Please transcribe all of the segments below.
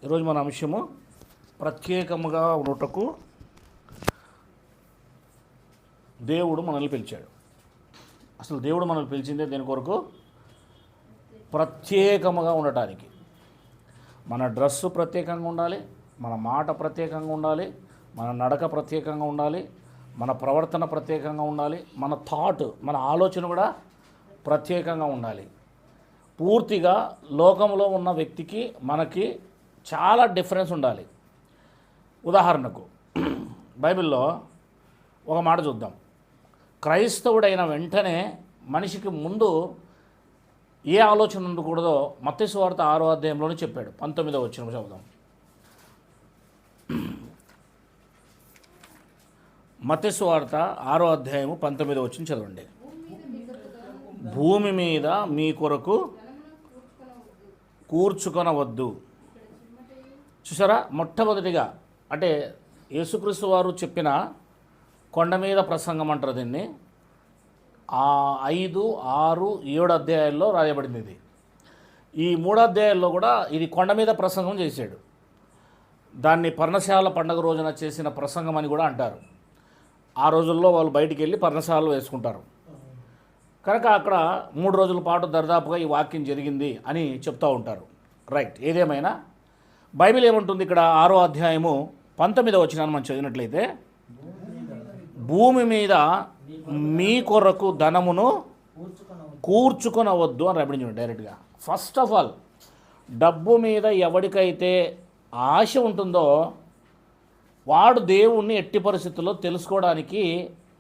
ఈరోజు మన అంశము ప్రత్యేకముగా ఉన్నటకు దేవుడు మనల్ని పిలిచాడు. అసలు దేవుడు మనల్ని పిలిచిందే దేని కొరకు? ప్రత్యేకముగా ఉండటానికి. మన డ్రెస్సు ప్రత్యేకంగా ఉండాలి, మన మాట ప్రత్యేకంగా ఉండాలి, మన నడక ప్రత్యేకంగా ఉండాలి, మన ప్రవర్తన ప్రత్యేకంగా ఉండాలి, మన థాట్, మన ఆలోచన కూడా ప్రత్యేకంగా ఉండాలి. పూర్తిగా లోకంలో ఉన్న వ్యక్తికి మనకి చాలా డిఫరెన్స్ ఉండాలి. ఉదాహరణకు బైబిల్లో ఒక మాట చూద్దాం. క్రైస్తవుడైన వెంటనే మనిషికి ముందు ఏ ఆలోచన ఉండకూడదో మత్తయి సువార్త 6వ అధ్యాయంలోనే చెప్పాడు. 19వ వచనం చదువుదాం. మత్తయి సువార్త 6వ అధ్యాయము 19వ వచనం చదవండి. భూమి మీద మీ కొరకు కూర్చుకొనవద్దు. చూసారా, మొట్టమొదటిగా అంటే యేసుక్రీస్తు వారు చెప్పిన కొండ మీద ప్రసంగం అంటారు దీన్ని. 5, 6, 7 అధ్యాయాల్లో రాయబడింది ఇది. ఈ 3 అధ్యాయాల్లో కూడా ఇది కొండ మీద ప్రసంగం చేశాడు. దాన్ని పర్ణశాల పండగ రోజున చేసిన ప్రసంగం అని కూడా అంటారు. ఆ రోజుల్లో వాళ్ళు బయటికి వెళ్ళి పర్ణశాలలు వేసుకుంటారు కనుక అక్కడ 3 రోజుల పాటు దర్దాపుగా ఈ వాక్యం జరిగింది అని చెప్తూ ఉంటారు. రైట్, ఏదేమైనా బైబిల్ ఏమంటుంది ఇక్కడ 6వ అధ్యాయము 19వ వచనాన్ని మనం చదివినట్లయితే, భూమి మీద మీ కొరకు ధనమును కూర్చుకొనవద్దు అని రాబడింది డైరెక్ట్గా. ఫస్ట్ ఆఫ్ ఆల్ డబ్బు మీద ఎవరికైతే ఆశ ఉంటుందో వాడు దేవుణ్ణి ఎట్టి పరిస్థితుల్లో తెలుసుకోవడానికి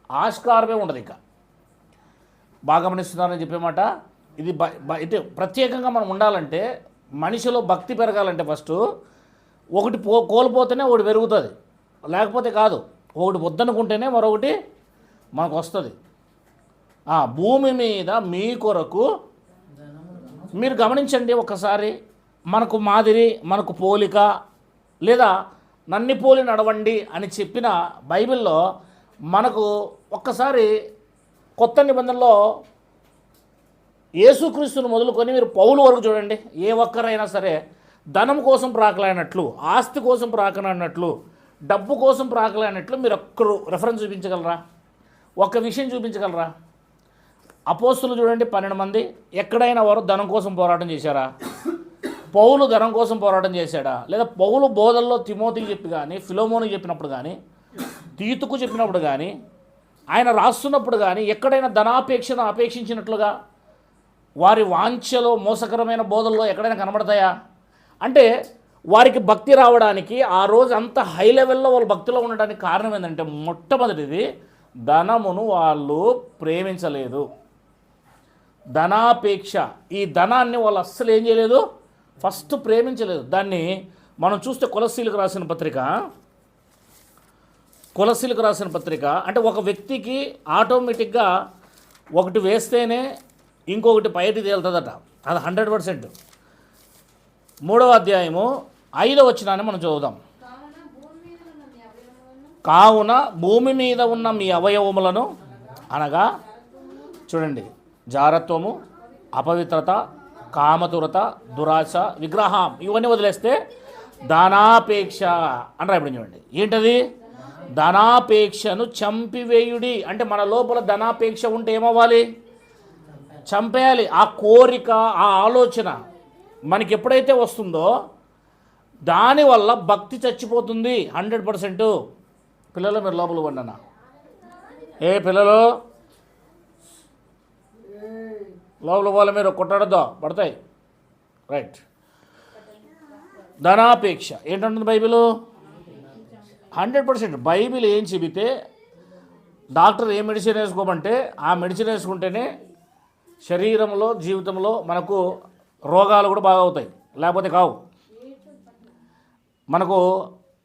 ఆస్కారమే ఉండదు. ఇక బాగా గమనిస్తున్నారని చెప్పేమాట. ఇది అయితే ప్రత్యేకంగా మనం ఉండాలంటే, మనిషిలో భక్తి పెరగాలంటే ఫస్ట్ ఒకటి కోల్పోతేనే ఒకటి పెరుగుతుంది, లేకపోతే కాదు. ఒకటి వద్దనుకుంటేనే మరొకటి మనకు వస్తుంది. భూమి మీద మీ కొరకు మీరు గమనించండి ఒక్కసారి. మనకు మాదిరి, మనకు పోలిక, లేదా నన్ని పోలి నడవండి అని చెప్పిన బైబిల్లో మనకు ఒక్కసారి కొత్త నిబంధనలో యేసుక్రీస్తును మొదలుకొని మీరు పౌలు వరకు చూడండి. ఏ ఒక్కరైనా సరే ధనం కోసం ప్రాకలాడినట్లు, ఆస్తి కోసం ప్రాకలాడినట్లు, డబ్బు కోసం ప్రాకలాడినట్లు మీరు ఒక్కరు రెఫరెన్స్ చూపించగలరా? ఒక్క విషయం చూపించగలరా? అపోస్తులు చూడండి, 12 మంది. ఎక్కడైనా వారు ధనం కోసం పోరాటం చేశారా? పౌలు ధనం కోసం పోరాటం చేశాడా? లేదా పౌలు బోధల్లో తిమోతికి చెప్పి కానీ, ఫిలోమోనికి చెప్పినప్పుడు కానీ, తీతుకు చెప్పినప్పుడు కానీ, ఆయన రాస్తున్నప్పుడు కానీ ఎక్కడైనా ధనాపేక్షను అపేక్షించినట్లుగా వారి వాంఛలో మోసకరమైన బోధల్లో ఎక్కడైనా కనబడతాయా? అంటే వారికి భక్తి రావడానికి, ఆ రోజు అంత హై లెవెల్లో వాళ్ళు భక్తిలో ఉండడానికి కారణం ఏంటంటే, మొట్టమొదటిది ధనమును వాళ్ళు ప్రేమించలేదు. ధనాపేక్ష, ఈ ధనాన్ని వాళ్ళు అస్సలు ఏం చేయలేదు, ఫస్ట్ ప్రేమించలేదు. దాన్ని మనం చూస్తే కొలస్సీలకు రాసిన పత్రిక అంటే ఒక వ్యక్తికి ఆటోమేటిక్గా ఒకటి వేస్తేనే ఇంకొకటి పైకి తేలుతుందట. అది 100%. 3వ అధ్యాయము 5వ వచనాన్ని మనం చదువుదాం. కావున భూమి మీద ఉన్న మీ అవయవములను, అనగా చూడండి, జారత్వము, అపవిత్రత, కామతురత, దురాశ, విగ్రహం, ఇవన్నీ వదిలేస్తే ధనాపేక్ష అని రాయబడి చూడండి. ఏంటది? ధనాపేక్షను చంపివేయుడి. అంటే మన లోపల ధనాపేక్ష ఉంటే ఏమవ్వాలి? చంపేయాలి. ఆ కోరిక, ఆ ఆలోచన మనకి ఎప్పుడైతే వస్తుందో దానివల్ల భక్తి చచ్చిపోతుంది 100%. పిల్లలు మీరు లోపల పండనా? ఏ పిల్లలు లోపల పోవాలి, మీరు కొట్టాడద్దో పడతాయి. రైట్. ధనాపేక్ష ఏంటంటుంది బైబిల్? 100%. బైబిల్ ఏం చెబితే డాక్టర్ ఏ మెడిసిన్ వేసుకోమంటే ఆ మెడిసిన్ వేసుకుంటేనే శరీరంలో, జీవితంలో మనకు రోగాలు కూడా బాగా అవుతాయి, లేకపోతే కావు. మనకు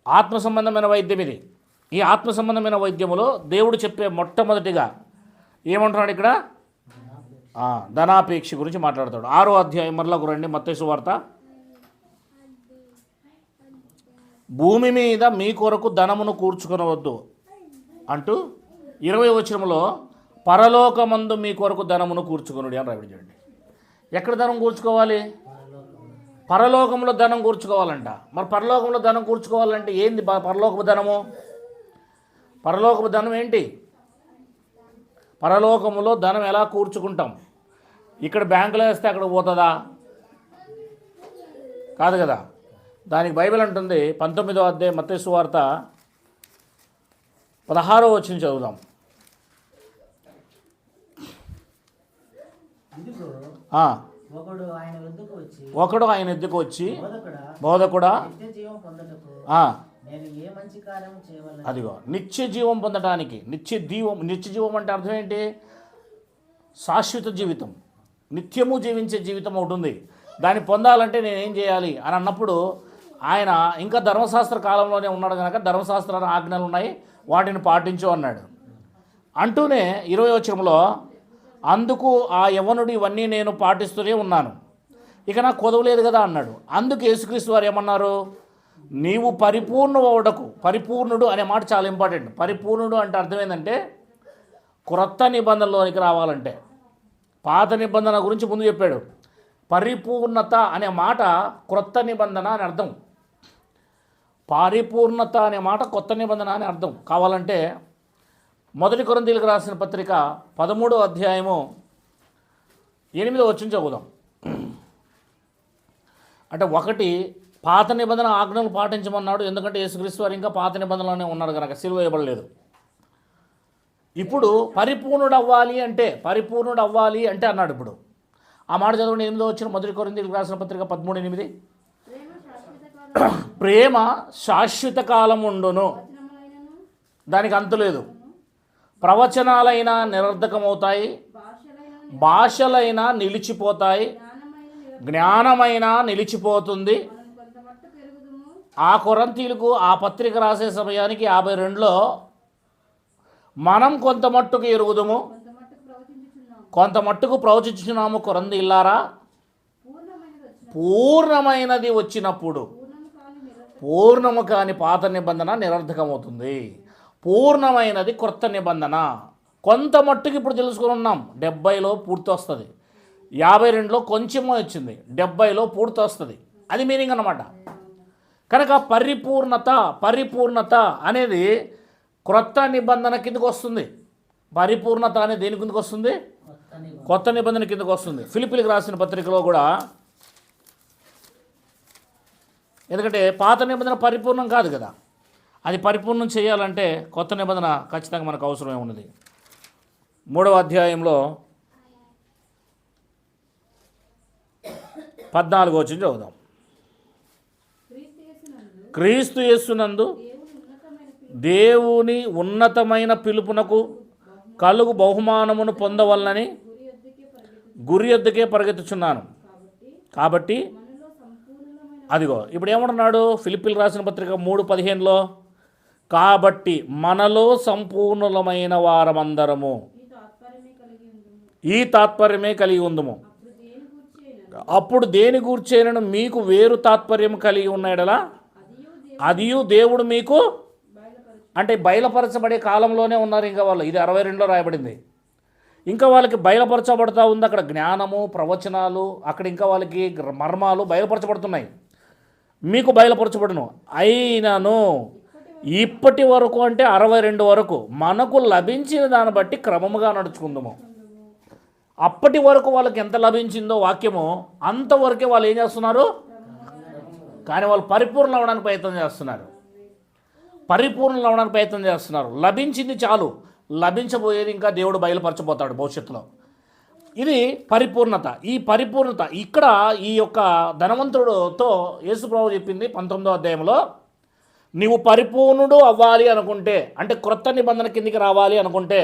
ఆత్మ సంబంధమైన వైద్యం ఇది. ఈ ఆత్మ సంబంధమైన వైద్యములో దేవుడు చెప్పే మొట్టమొదటిగా ఏమంటున్నాడు ఇక్కడ? ధనాపేక్ష గురించి మాట్లాడతాడు. 6వ అధ్యాయం మరలకు రండి. మత్తయి సువార్త. భూమి మీద మీ కొరకు ధనమును కూర్చుకొనవద్దు అంటూ 20వ వచనంలో పరలోకమందు మీ కొరకు ధనమును కూర్చుకొనుడి అని రాయబడి చూడండి. ఎక్కడ ధనం కూర్చుకోవాలి? పరలోకంలో ధనం కూర్చుకోవాలంట. మరి పరలోకంలో ధనం కూర్చుకోవాలంటే ఏంది పరలోకపు ధనము? పరలోకపు ధనం ఏంటి? పరలోకములో ధనం ఎలా కూర్చుకుంటాం? ఇక్కడ బ్యాంకులో వేస్తే అక్కడ పోతుందా? కాదు కదా. దానికి బైబిల్ అంటుంది 19వ అధ్యాయం మత్తయి సువార్త 16వ వచనం చదువుదాం. ఒకడు ఆయన ఎద్దుకు వచ్చి బోధకుడా, అదిగో నిత్య జీవం పొందడానికి. నిత్య జీవం అంటే అర్థం ఏంటి? శాశ్వత జీవితం, నిత్యము జీవించే జీవితం ఒకటి ఉంది. దాన్ని పొందాలంటే నేనేం చేయాలి అని అన్నప్పుడు ఆయన ఇంకా ధర్మశాస్త్ర కాలంలోనే ఉన్నాడు కనుక ధర్మశాస్త్ర ఆజ్ఞలు ఉన్నాయి, వాటిని పాటించు అన్నాడు. అంటూనే 20వ వచనంలో అందుకు ఆ యవ్వనుడు ఇవన్నీ నేను పాటిస్తూనే ఉన్నాను, ఇక నాకు కొదవలేదు కదా అన్నాడు. అందుకు యేసుక్రీస్తు వారు ఏమన్నారు? నీవు పరిపూర్ణుడు అనే మాట చాలా ఇంపార్టెంట్. పరిపూర్ణుడు అంటే అర్థం ఏంటంటే క్రొత్త నిబంధనలోనికి రావాలంటే. పాత నిబంధన గురించి ముందు చెప్పాడు. పరిపూర్ణత అనే మాట క్రొత్త నిబంధన అని అర్థం. పరిపూర్ణత అనే మాట కొత్త నిబంధన అని అర్థం కావాలంటే 1 కొరింథీయులకు రాసిన పత్రిక 13వ అధ్యాయము 8వ వచనం చదువుదాం. అంటే ఒకటి, పాత నిబంధన ఆజ్ఞలు పాటించమన్నాడు, ఎందుకంటే యేసుక్రీస్తు వారు ఇంకా పాత నిబంధనలోనే ఉన్నాడు కనుక సిలువ వేయబడలేదు. ఇప్పుడు పరిపూర్ణుడు అవ్వాలి అంటే అన్నాడు. ఇప్పుడు ఆ మాట చదవండి. 8వ వచనం 1 కొరింథీయులకు రాసిన పత్రిక 13:8. ప్రేమ శాశ్వత కాలం ఉండును, దానికి అంతులేదు. ప్రవచనాలైనా నిరర్ధకమవుతాయి, భాషలైనా నిలిచిపోతాయి, జ్ఞానమైనా నిలిచిపోతుంది. ఆ కొరింథీయులకు ఆ పత్రిక రాసే సమయానికి 52లో మనం కొంత మట్టుకు ఎరుగుదుము, కొంత మట్టుకు ప్రవచించుచున్నాము కొరింథీయులారా. పూర్ణమైనది వచ్చినప్పుడు పూర్ణము కాని పాత నిబంధన నిరర్ధకమవుతుంది. పూర్ణమైనది క్రొత్త నిబంధన. కొంత మట్టుకు ఇప్పుడు తెలుసుకుని ఉన్నాం. 70లో పూర్తి వస్తుంది, 52లో కొంచెమే వచ్చింది, 70లో పూర్తి వస్తుంది. అది మీనింగ్ అన్నమాట. కనుక పరిపూర్ణత అనేది క్రొత్త నిబంధన కిందకు వస్తుంది. పరిపూర్ణత అనేది దేని కిందకు వస్తుంది? కొత్త నిబంధన కిందకు వస్తుంది. ఫిలిప్పీలకు రాసిన పత్రికలో కూడా, ఎందుకంటే పాత నిబంధన పరిపూర్ణం కాదు కదా, అది పరిపూర్ణం చేయాలంటే కొత్త నిబంధన ఖచ్చితంగా మనకు అవసరమే ఉన్నది. 3వ అధ్యాయంలో 14వ వచనం చదువుదాం. క్రీస్తు యేసునందు దేవుని ఉన్నతమైన పిలుపునకు కలుగు బహుమానమును పొందవలనని గురి యొద్దకే పరిగెత్తుచున్నాను. కాబట్టి అదిగో ఇప్పుడు ఏమంటున్నాడు ఫిలిప్పీలకు రాసిన పత్రిక 3:15లో, కాబట్టి మనలో సంపూర్ణులమైన వారమందరము ఈ తాత్పర్యమే కలిగి ఉందము. అప్పుడు దేని గూర్చేనను మీకు వేరు తాత్పర్యం కలిగి ఉన్నాడలా అదియు దేవుడు మీకు, అంటే బయలుపరచబడే కాలంలోనే ఉన్నారు ఇంకా వాళ్ళు. ఇది 62లో రాయబడింది. ఇంకా వాళ్ళకి బయలుపరచబడుతూ ఉంది. అక్కడ జ్ఞానము, ప్రవచనాలు, అక్కడ ఇంకా వాళ్ళకి మర్మాలు బయలుపరచబడుతున్నాయి. మీకు బయలుపరచబడును. అయినను ఇప్పటి వరకు అంటే 62 వరకు మనకు లభించిన దాన్ని బట్టి క్రమముగా నడుచుకుందాము. అప్పటి వరకు వాళ్ళకి ఎంత లభించిందో వాక్యము అంతవరకే వాళ్ళు ఏం చేస్తున్నారు, కానీ వాళ్ళు పరిపూర్ణం అవ్వడానికి ప్రయత్నం చేస్తున్నారు. లభించింది చాలు, లభించబోయేది ఇంకా దేవుడు బయలుపరచబోతాడు భవిష్యత్తులో. ఇది పరిపూర్ణత. ఈ పరిపూర్ణత ఇక్కడ ఈ యొక్క ధనవంతుడితో యేసుప్రభువు చెప్పింది 19వ అధ్యాయంలో, నీవు పరిపూర్ణుడు అవ్వాలి అనుకుంటే, అంటే క్రొత్త నిబంధన కిందికి రావాలి అనుకుంటే,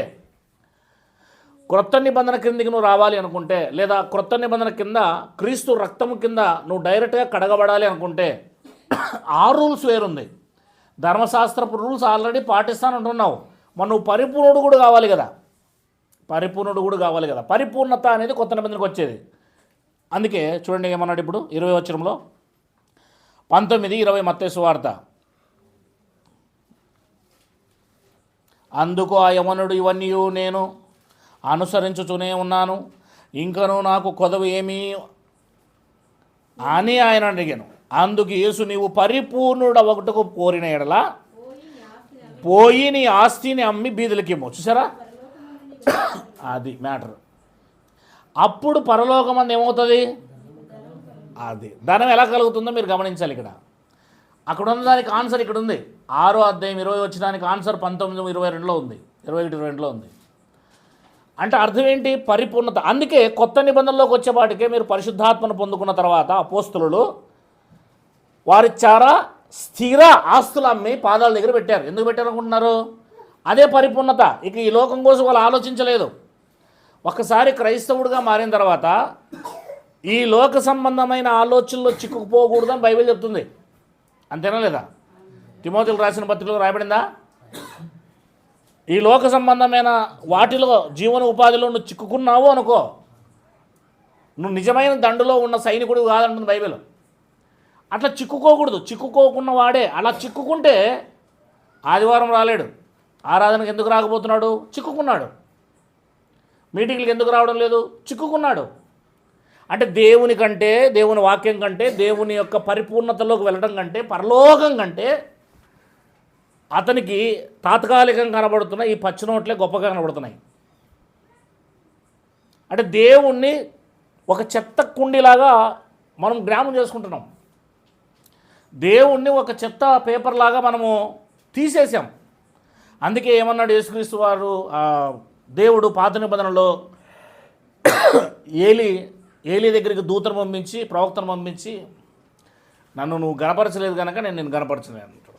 క్రొత్త నిబంధన కిందికి నువ్వు రావాలి అనుకుంటే, లేదా క్రొత్త నిబంధన కింద క్రీస్తు రక్తము కింద నువ్వు డైరెక్ట్గా కడగబడాలి అనుకుంటే, ఆ రూల్స్ వేరుంది. ధర్మశాస్త్రపు రూల్స్ ఆల్రెడీ పాటిస్తానంటున్నావు, మరి నువ్వు పరిపూర్ణుడు కూడా కావాలి కదా. పరిపూర్ణత అనేది కొత్త నిబంధనకు వచ్చేది. అందుకే చూడండి ఏమన్నాడు ఇప్పుడు 20వ వచనంలో, 19:20 మత్తయి సువార్త. అందుకు ఆ యవనుడు, ఇవన్నీ నేను అనుసరించుతూనే ఉన్నాను, ఇంకనూ నాకు కొదవ ఏమీ అని ఆయన అడిగాను. అందుకు యేసు, నీవు పరిపూర్ణుడవగుటకు కోరిన ఎడల పోయి నీ ఆస్తిని అమ్మి బీదులకేమో. చూసారా, అది మ్యాటర్. అప్పుడు పరలోకమంది ఏమవుతుంది? అది ధనం ఎలా కలుగుతుందో మీరు గమనించాలి. అక్కడ ఉన్న దానికి ఆన్సర్ ఇక్కడ ఉంది. 6వ అధ్యాయం 20 వచ్చేదానికి ఆన్సర్ 19:22లో ఉంది, 21:22లో ఉంది. అంటే అర్థం ఏంటి? పరిపూర్ణత. అందుకే కొత్త నిబంధనలోకి వచ్చేపాటికే మీరు పరిశుద్ధాత్మను పొందుకున్న తర్వాత అపోస్తలులు వారి చాలా స్థిర ఆస్తులు అమ్మి పాదాల దగ్గర పెట్టారు. ఎందుకు పెట్టారు అనుకుంటున్నారు? అదే పరిపూర్ణత. ఇక ఈ లోకం కోసం వాళ్ళు ఆలోచించలేదు. ఒకసారి క్రైస్తవుడిగా మారిన తర్వాత ఈ లోక సంబంధమైన ఆలోచనలో చిక్కుకుపోకూడదని బైబిల్ చెప్తుంది. అంతేనా లేదా? తిమోతికి రాసిన పత్రికలో రాయబడిందా? ఈ లోక సంబంధమైన వాటిలో జీవన ఉపాధిలో నువ్వు చిక్కుకున్నావు అనుకో, నువ్వు నిజమైన దండులో ఉన్న సైనికుడు కాదంటుంది బైబిల్. అట్లా చిక్కుకోకూడదు. చిక్కుకోకున్న వాడే. అలా చిక్కుకుంటే ఆదివారం రాలేడు, ఆరాధనకు ఎందుకు రాకపోతున్నాడు? చిక్కుకున్నాడు. మీటింగ్లకు ఎందుకు రావడం లేదు? చిక్కుకున్నాడు. అంటే దేవుని కంటే, దేవుని వాక్యం కంటే, దేవుని యొక్క పరిపూర్ణతలోకి వెళ్ళడం కంటే, పరలోకం కంటే అతనికి తాత్కాలికంగా కనబడుతున్న ఈ పచ్చినోట్లే గొప్పగా కనబడుతున్నాయి. అంటే దేవుణ్ణి ఒక చెత్త కుండీలాగా మనం జ్ఞాపం చేసుకుంటున్నాం. దేవుణ్ణి ఒక చెత్త పేపర్లాగా మనము తీసేసాం. అందుకే ఏమన్నాడు యేసుక్రీస్తు వారు? దేవుడు పాత నిబంధనలో ఏలీ దగ్గరికి దూతను పంపించి, ప్రవక్తను పంపించి, నన్ను నువ్వు గణపరచలేదు కనుక నేను నిన్ను గణపరచలేదు అంటాడు.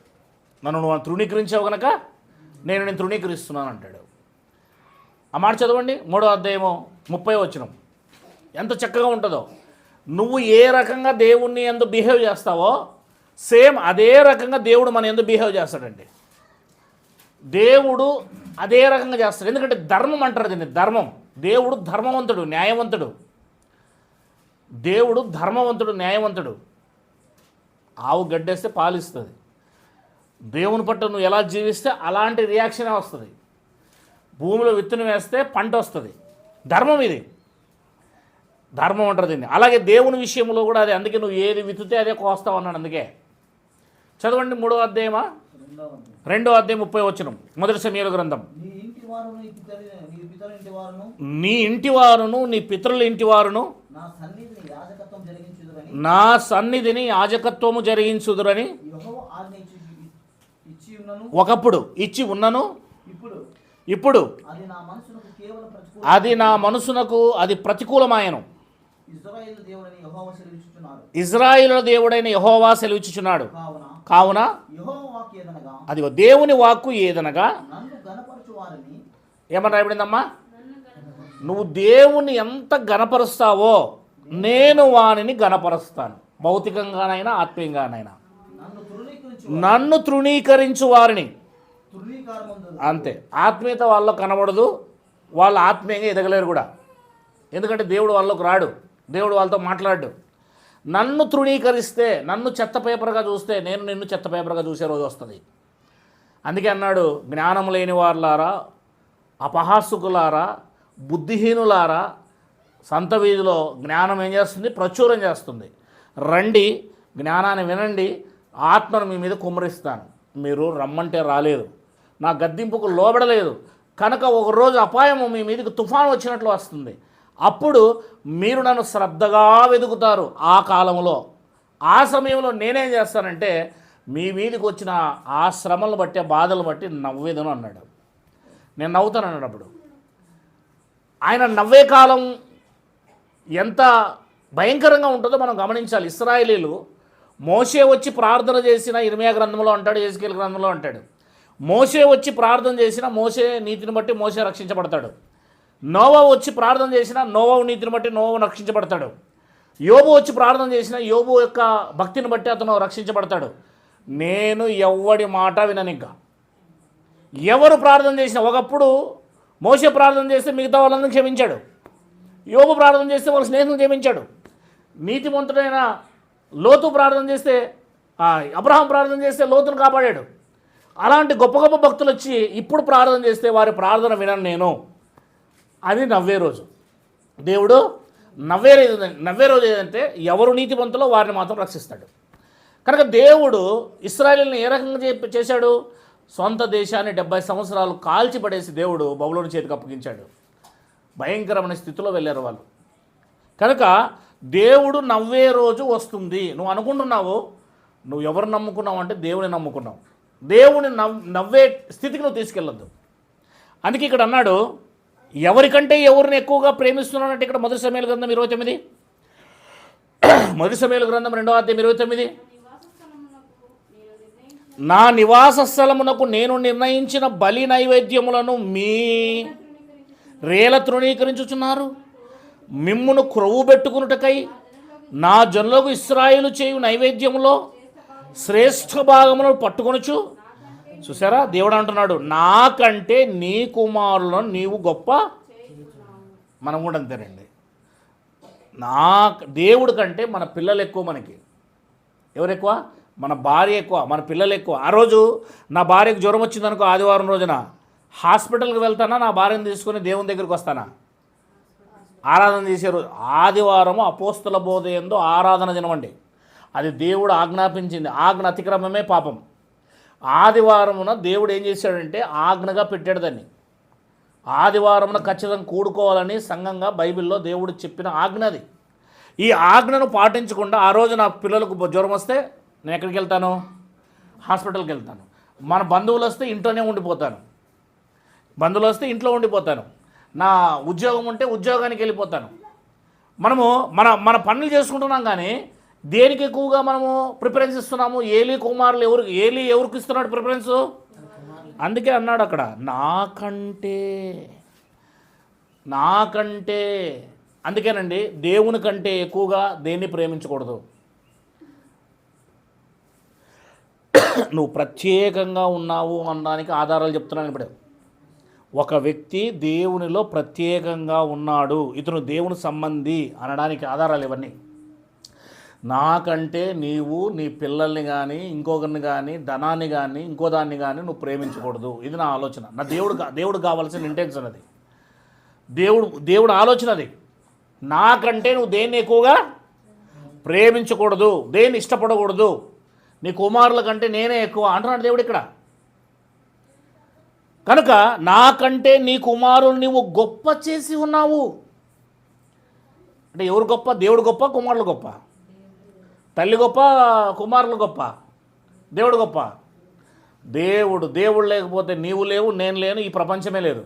నన్ను నువ్వు తృణీకరించావు కనుక నేను తృణీకరిస్తున్నాను అంటాడు. ఆ మాట చదవండి, 3వ అధ్యాయము 30వ వచనం. ఎంత చక్కగా ఉంటుందో. నువ్వు ఏ రకంగా దేవుణ్ణి ఎందు బిహేవ్ చేస్తావో సేమ్ అదే రకంగా దేవుడు మన ఎందు బిహేవ్ చేస్తాడండి. దేవుడు అదే రకంగా చేస్తాడు. ఎందుకంటే ధర్మం అంటారు దీన్ని, ధర్మం. దేవుడు ధర్మవంతుడు, న్యాయవంతుడు. దేవుడు ధర్మవంతుడు, న్యాయవంతుడు. ఆవు గడ్డేస్తే పాలిస్తుంది. దేవుని పట్ల నువ్వు ఎలా జీవిస్తే అలాంటి రియాక్షనే వస్తుంది. భూమిలో విత్తనం వేస్తే పంట వస్తుంది. ధర్మం ఇది, ధర్మం అంటారు దీన్ని. అలాగే దేవుని విషయంలో కూడా అదే. అందుకే నువ్వు ఏది విత్తితే అదే కోస్తావు అన్నాడు. అందుకే చదవండి 3వ అధ్యాయమా 2వ అధ్యాయం 30వ వచనం, మొదటి సమూయేలు గ్రంథం. నీ ఇంటి వారును నీ పితరుల ఇంటి వారును నా సన్నిధిని యాజకత్వము జరిగించుదురని ఒకప్పుడు ఇచ్చి ఉన్నను, ఇప్పుడు అది నా మనసునకు అది ప్రతికూలమాయను. ఇజ్రాయేలు దేవుడైన యెహోవా సెలవిచ్చుచున్నాడు. కావున అది దేవుని వాక్కు ఏదనగా, ఏమని రాయబడిందమ్మా? నువ్వు దేవుని ఎంత గణపరుస్తావో నేను వానిని గణపరుస్తాను. భౌతికంగానైనా ఆత్మీయంగానైనా. నన్ను తృణీకరించు వారిని, అంతే. ఆత్మీయత వాళ్ళకు కనబడదు, వాళ్ళు ఆత్మీయంగా ఎదగలేరు కూడా. ఎందుకంటే దేవుడు వాళ్ళకు రాడు, దేవుడు వాళ్ళతో మాట్లాడు. నన్ను తృణీకరిస్తే, నన్ను చెత్త పేపర్గా చూస్తే నేను నిన్ను చెత్త పేపర్గా చూసే రోజు వస్తుంది. అందుకే అన్నాడు, జ్ఞానం లేని వారులారా, అపహాసుకులారా, బుద్ధిహీనులారా, సంత వీధిలో జ్ఞానం ఏం చేస్తుంది? ప్రచురం చేస్తుంది. రండి, జ్ఞానాన్ని వినండి, ఆత్మను మీ మీద కుమ్మరిస్తాను. మీరు రమ్మంటే రాలేదు, నా గద్దింపుకు లోబడలేదు కనుక ఒకరోజు అపాయము మీ మీదకి తుఫాను వచ్చినట్లు వస్తుంది. అప్పుడు మీరు నన్ను శ్రద్ధగా వెతుకుతారు. ఆ కాలంలో, ఆ సమయంలో నేనేం చేస్తానంటే మీ మీదకి వచ్చిన ఆ శ్రమలను బట్టి, ఆ బాధలు బట్టి నవ్వేదను అన్నాడు. నేను నవ్వుతాను అన్నాడు. అప్పుడు ఆయన నవ్వే కాలం ఎంత భయంకరంగా ఉంటుందో మనం గమనించాలి. ఇశ్రాయేలీలు మోషే వచ్చి ప్రార్థన చేసిన, ఇర్మియా గ్రంథంలో అంటాడు, యెహెజ్కేలు గ్రంథంలో అంటాడు, మోషే వచ్చి ప్రార్థన చేసిన మోషే నీతిని బట్టి మోషే రక్షించబడతాడు. నోవా వచ్చి ప్రార్థన చేసిన నోవా నీతిని బట్టి నోవా రక్షించబడతాడు. యోబు వచ్చి ప్రార్థన చేసిన యోబు యొక్క భక్తిని బట్టి అతను రక్షించబడతాడు. నేను ఎవడి మాట వినను. ఇంకా ఎవరు ప్రార్థన చేసినా, ఒకప్పుడు మోషే ప్రార్థన చేస్తే మిగతా వాళ్ళందరినీ క్షమించాడు. యోబు ప్రార్థన చేస్తే వాళ్ళ స్నేహితులను క్షమించాడు. నీతిమంతుడైన లోతు ప్రార్థన చేస్తే, అబ్రహాం ప్రార్థన చేస్తే లోతును కాపాడాడు. అలాంటి గొప్ప గొప్ప భక్తులు వచ్చి ఇప్పుడు ప్రార్థన చేస్తే వారి ప్రార్థన వినను నేను. అది నవ్వే రోజు. దేవుడు నవ్వే రోజు ఏదంటే ఎవరు నీతిమంతులో వారిని మాత్రం రక్షిస్తాడు. కనుక దేవుడు ఇశ్రాయేలుని ఏ రకంగా చేశాడు? సొంత దేశాన్ని 70 సంవత్సరాలు కాల్చిపడేసి దేవుడు బబులోను చేతికి అప్పగించాడు. భయంకరమైన స్థితిలో వెళ్ళారు వాళ్ళు. కనుక దేవుడు నవ్వే రోజు వస్తుంది. నువ్వు అనుకుంటున్నావు, నువ్వు ఎవరు నమ్ముకున్నావు అంటే దేవుని నమ్ముకున్నావు. దేవుని నవ్వే స్థితికి నువ్వు తీసుకెళ్ళొద్దు. అందుకే ఇక్కడ అన్నాడు, ఎవరికంటే ఎవరిని ఎక్కువగా ప్రేమిస్తున్నానంటే ఇక్కడ మొదటి సమయాల గ్రంథం 29, మొదటి సమయాల గ్రంథం 2వ అధ్యాయం 29, నా నివాస స్థలమునకు నేను నిర్ణయించిన బలి నైవేద్యములను మీ రేల తృణీకరించుచున్నారు. మిమ్మును క్రొవ్వు పెట్టుకున్నటకై నా జనులకు ఇశ్రాయేలు చేయు నైవేద్యములో శ్రేష్ఠ భాగములను పట్టుకొనుచు. చూసారా, దేవుడు అంటున్నాడు, నాకంటే నీ కుమారులను నీవు గొప్ప. మనం కూడా అంతేనండి. దేవుడి కంటే మన పిల్లలు ఎక్కువ. మనకి ఎవరు ఎక్కువ? మన భార్య ఎక్కువ, మన పిల్లలు ఎక్కువ. ఆ రోజు నా భార్యకు జ్వరం వచ్చిందనుకో, ఆదివారం రోజున హాస్పిటల్కి వెళ్తానా, నా భార్యను తీసుకుని దేవుని దగ్గరికి వస్తానా? ఆరాధన చేసే రోజు ఆదివారము అపోస్తల బోధ యందు ఆరాధన దినమండి. అది దేవుడు ఆజ్ఞాపించింది. ఆజ్ఞ అతిక్రమమే పాపం. ఆదివారమున దేవుడు ఏం చేశాడంటే ఆజ్ఞగా పెట్టాడు దాన్ని. ఆదివారమున ఖచ్చితంగా కూడుకోవాలని సంఘంగా బైబిల్లో దేవుడు చెప్పిన ఆజ్ఞ అది. ఈ ఆజ్ఞను పాటించకుండా ఆ రోజు నా పిల్లలకు జ్వరం వస్తే నేను ఎక్కడికి వెళ్తాను? హాస్పిటల్కి వెళ్తాను. మన బంధువులు వస్తే ఇంట్లోనే ఉండిపోతాను. బంధువులు వస్తే ఇంట్లో ఉండిపోతాను. నా ఉద్యోగం ఉంటే ఉద్యోగానికి వెళ్ళిపోతాను. మనము మన పనులు చేసుకుంటున్నాం, కానీ దేనికి ఎక్కువగా మనము ప్రిఫరెన్స్ ఇస్తున్నాము? ఏలీ కుమారులు ఎవరికి ఇస్తున్నాడు ప్రిఫరెన్సు? అందుకే అన్నాడు అక్కడ, నాకంటే. అందుకేనండి, దేవుని కంటే ఎక్కువగా దేన్ని ప్రేమించకూడదు. నువ్వు ప్రత్యేకంగా ఉన్నావు అనడానికి ఆధారాలు చెప్తున్నాను. ఇప్పుడు ఒక వ్యక్తి దేవునిలో ప్రత్యేకంగా ఉన్నాడు, ఇతను దేవుని సంబంధి అనడానికి ఆధారాలు ఇవన్నీ. నాకంటే నీవు నీ పిల్లల్ని కానీ, ఇంకొకరిని కానీ, ధనాన్ని కానీ, ఇంకో దాన్ని కానీ నువ్వు ప్రేమించకూడదు. ఇది నా ఆలోచన. నా దేవుడు కావాల్సిన ఇంటెన్షన్ అది. దేవుడు ఆలోచన అది. నాకంటే నువ్వు దేన్ని ఎక్కువగా ప్రేమించకూడదు, దేన్ని ఇష్టపడకూడదు. నీ కుమారుల కంటే నేనే ఎక్కువ అంటున్నాడు దేవుడు ఇక్కడ. కనుక నాకంటే నీ కుమారులు నీవు గొప్ప చేసి ఉన్నావు. అంటే ఎవరు గొప్ప? దేవుడు గొప్ప, కుమారులు గొప్ప? తల్లి గొప్ప, కుమారులు గొప్ప? దేవుడు గొప్ప. దేవుడు లేకపోతే నీవు లేవు, నేను లేను, ఈ ప్రపంచమే లేదు.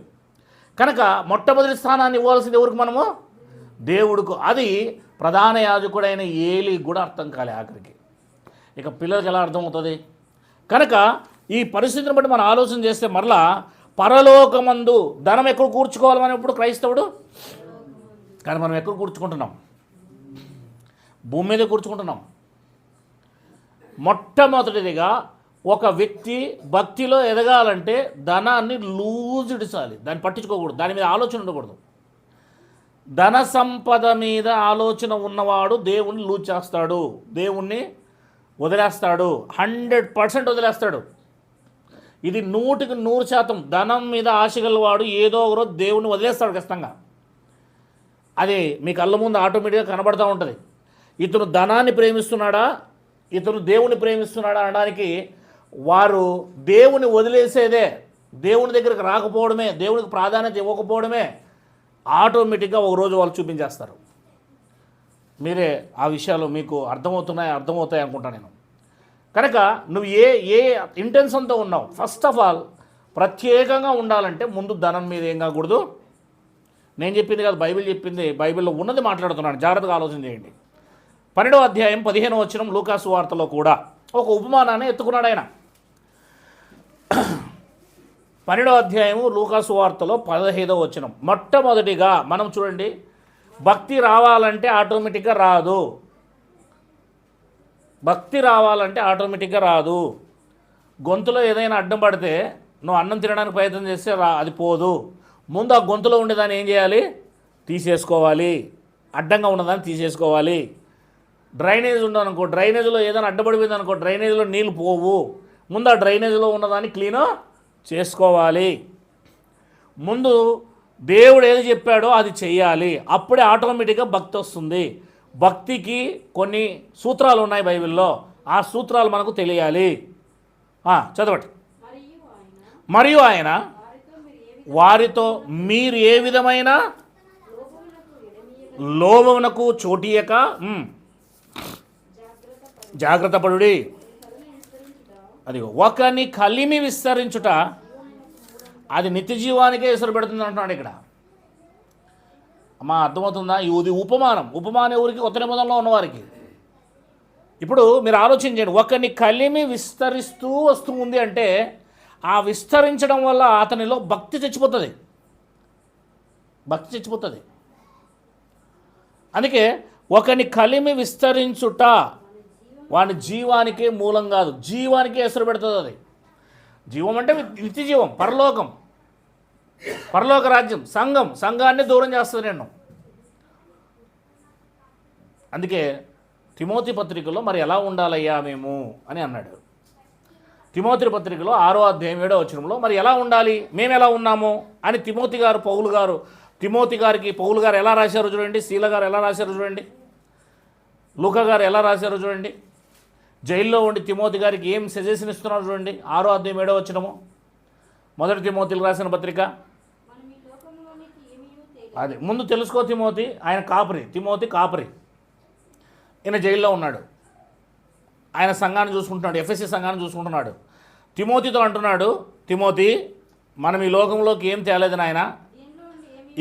కనుక మొట్టమొదటి స్థానాన్ని ఇవ్వాల్సింది ఎవరికి? మనము దేవుడుకు. అది ప్రధాన యాజకుడైన ఏలీకి కూడా అర్థం కాలే ఆఖరికి. ఇక పిల్లలకి ఎలా అర్థమవుతుంది? కనుక ఈ పరిస్థితిని బట్టి మనం ఆలోచన చేస్తే మరలా పరలోకమందు ధనం ఎక్కడ కూర్చుకోవాలి మనం ఇప్పుడు క్రైస్తవుడు? కానీ మనం ఎక్కడ కూర్చుకుంటున్నాం? భూమి మీద కూర్చుకుంటున్నాం. మొట్టమొదటిదిగా ఒక వ్యక్తి భక్తిలో ఎదగాలంటే ధనాన్ని లూజిడిచాలి, దాన్ని పట్టించుకోకూడదు, దాని మీద ఆలోచన ఉండకూడదు. ధన సంపద మీద ఆలోచన ఉన్నవాడు దేవుణ్ణి లూజ్ చేస్తాడు, దేవుణ్ణి వదిలేస్తాడు, 100% వదిలేస్తాడు. ఇది 100% ధనం మీద ఆశ గలవాడు ఏదో ఒక రోజు దేవుణ్ణి వదిలేస్తాడు ఖచ్చితంగా. అది మీ కళ్ళ ముందు ఆటోమేటిక్గా కనబడుతూ ఉంటుంది. ఇతను ధనాన్ని ప్రేమిస్తున్నాడా, ఇతను దేవుని ప్రేమిస్తున్నాడా అనడానికి వారు దేవుని వదిలేసేదే, దేవుని దగ్గరికి రాకపోవడమే, దేవునికి ప్రాధాన్యత ఇవ్వకపోవడమే ఆటోమేటిక్గా ఒకరోజు వాళ్ళు చూపించేస్తారు. మీరే ఆ విషయాలు మీకు అర్థమవుతాయి అనుకుంటా నేను. కనుక నువ్వు ఏ ఇంటెన్షన్తో ఉన్నావు? ఫస్ట్ ఆఫ్ ఆల్ ప్రత్యేకంగా ఉండాలంటే ముందు ధనం మీద ఏం కాకూడదు. నేను చెప్పింది కాదు, బైబిల్ చెప్పింది, బైబిల్లో ఉన్నది మాట్లాడుతున్నాను. జాగ్రత్తగా ఆలోచన చేయండి. 12వ అధ్యాయం 15వ వచనం లూకాసు వార్తలో కూడా ఒక ఉపమానాన్ని ఎత్తుకున్నాడు ఆయన. 12వ అధ్యాయము లూకాసు వార్తలో 15వ వచనం. మొట్టమొదటిగా మనం చూడండి, భక్తి రావాలంటే ఆటోమేటిక్గా రాదు. భక్తి రావాలంటే ఆటోమేటిక్గా రాదు. గొంతులో ఏదైనా అడ్డం పడితే నువ్వు అన్నం తినడానికి ప్రయత్నం చేస్తే అది పోదు. ముందు ఆ గొంతులో ఉండేదాన్ని ఏం చేయాలి? తీసేసుకోవాలి. అడ్డంగా ఉన్నదాన్ని తీసేసుకోవాలి. డ్రైనేజ్ ఉందనుకో, డ్రైనేజ్లో ఏదైనా అడ్డపడిపోయింది అనుకో, డ్రైనేజ్లో నీళ్ళు పోవు. ముందు ఆ డ్రైనేజ్లో ఉన్నదాన్ని క్లీన్ చేసుకోవాలి. ముందు దేవుడు ఏది చెప్పాడో అది చెయ్యాలి. అప్పుడే ఆటోమేటిక్గా భక్తి వస్తుంది. భక్తికి కొన్ని సూత్రాలు ఉన్నాయి బైబిల్లో. ఆ సూత్రాలు మనకు తెలియాలి. చదవండి. మరియు ఆయన వారితో మీరు ఏ విధమైన లోభమునకు చోటియక జాగ్రత్త పడుడి. అది ఒకని కలిమి విస్తరించుట అది నిత్య జీవానికే ఎసరు పెడుతుంది అంటున్నాడు ఇక్కడ. అమ్మా అర్థమవుతుందా? ఇది ఉపమానం ఊరికి కొత్త నిబంధనలో ఉన్నవారికి. ఇప్పుడు మీరు ఆలోచించండి, ఒకని కలిమి విస్తరిస్తూ వస్తూ ఉంది అంటే ఆ విస్తరించడం వల్ల అతనిలో భక్తి చచ్చిపోతుంది. అందుకే ఒకని కలిమి విస్తరించుట వాని జీవానికే మూలం కాదు, జీవానికే ఎసరు పెడుతుంది. అది జీవం అంటే నిత్య జీవం, పరలోక రాజ్యం, సంఘాన్ని దూరం చేస్తుంది నేను. అందుకే తిమోతి పత్రికలో మరి ఎలా ఉండాలయ్యా మేము అని అన్నాడు. తిమోతి పత్రికలో 6వ అధ్యాయం 7వ వచనంలో మరి ఎలా ఉండాలి, మేము ఎలా ఉన్నాము అని తిమోతి గారు పౌలు గారు ఎలా రాశారో చూడండి, శీల గారు ఎలా రాశారో చూడండి, లూకా గారు ఎలా రాశారో చూడండి, జైల్లో ఉండి తిమోతి గారికి ఏం సజెషన్ ఇస్తున్నారు చూడండి. 6వ అధ్యాయం 7వ వచనము, 1 తిమోతికి రాసిన పత్రిక. అది ముందు తెలుసుకో. ఆయన కాపరి, తిమోతి కాపరి. ఈయన జైల్లో ఉన్నాడు. ఆయన సంఘాన్ని చూసుకుంటున్నాడు, ఎఫ్ఎస్సి సంఘాన్ని చూసుకుంటున్నాడు. తిమోతితో అంటున్నాడు, తిమోతి మనం ఈ లోకంలోకి ఏం తేలేదు నాయన,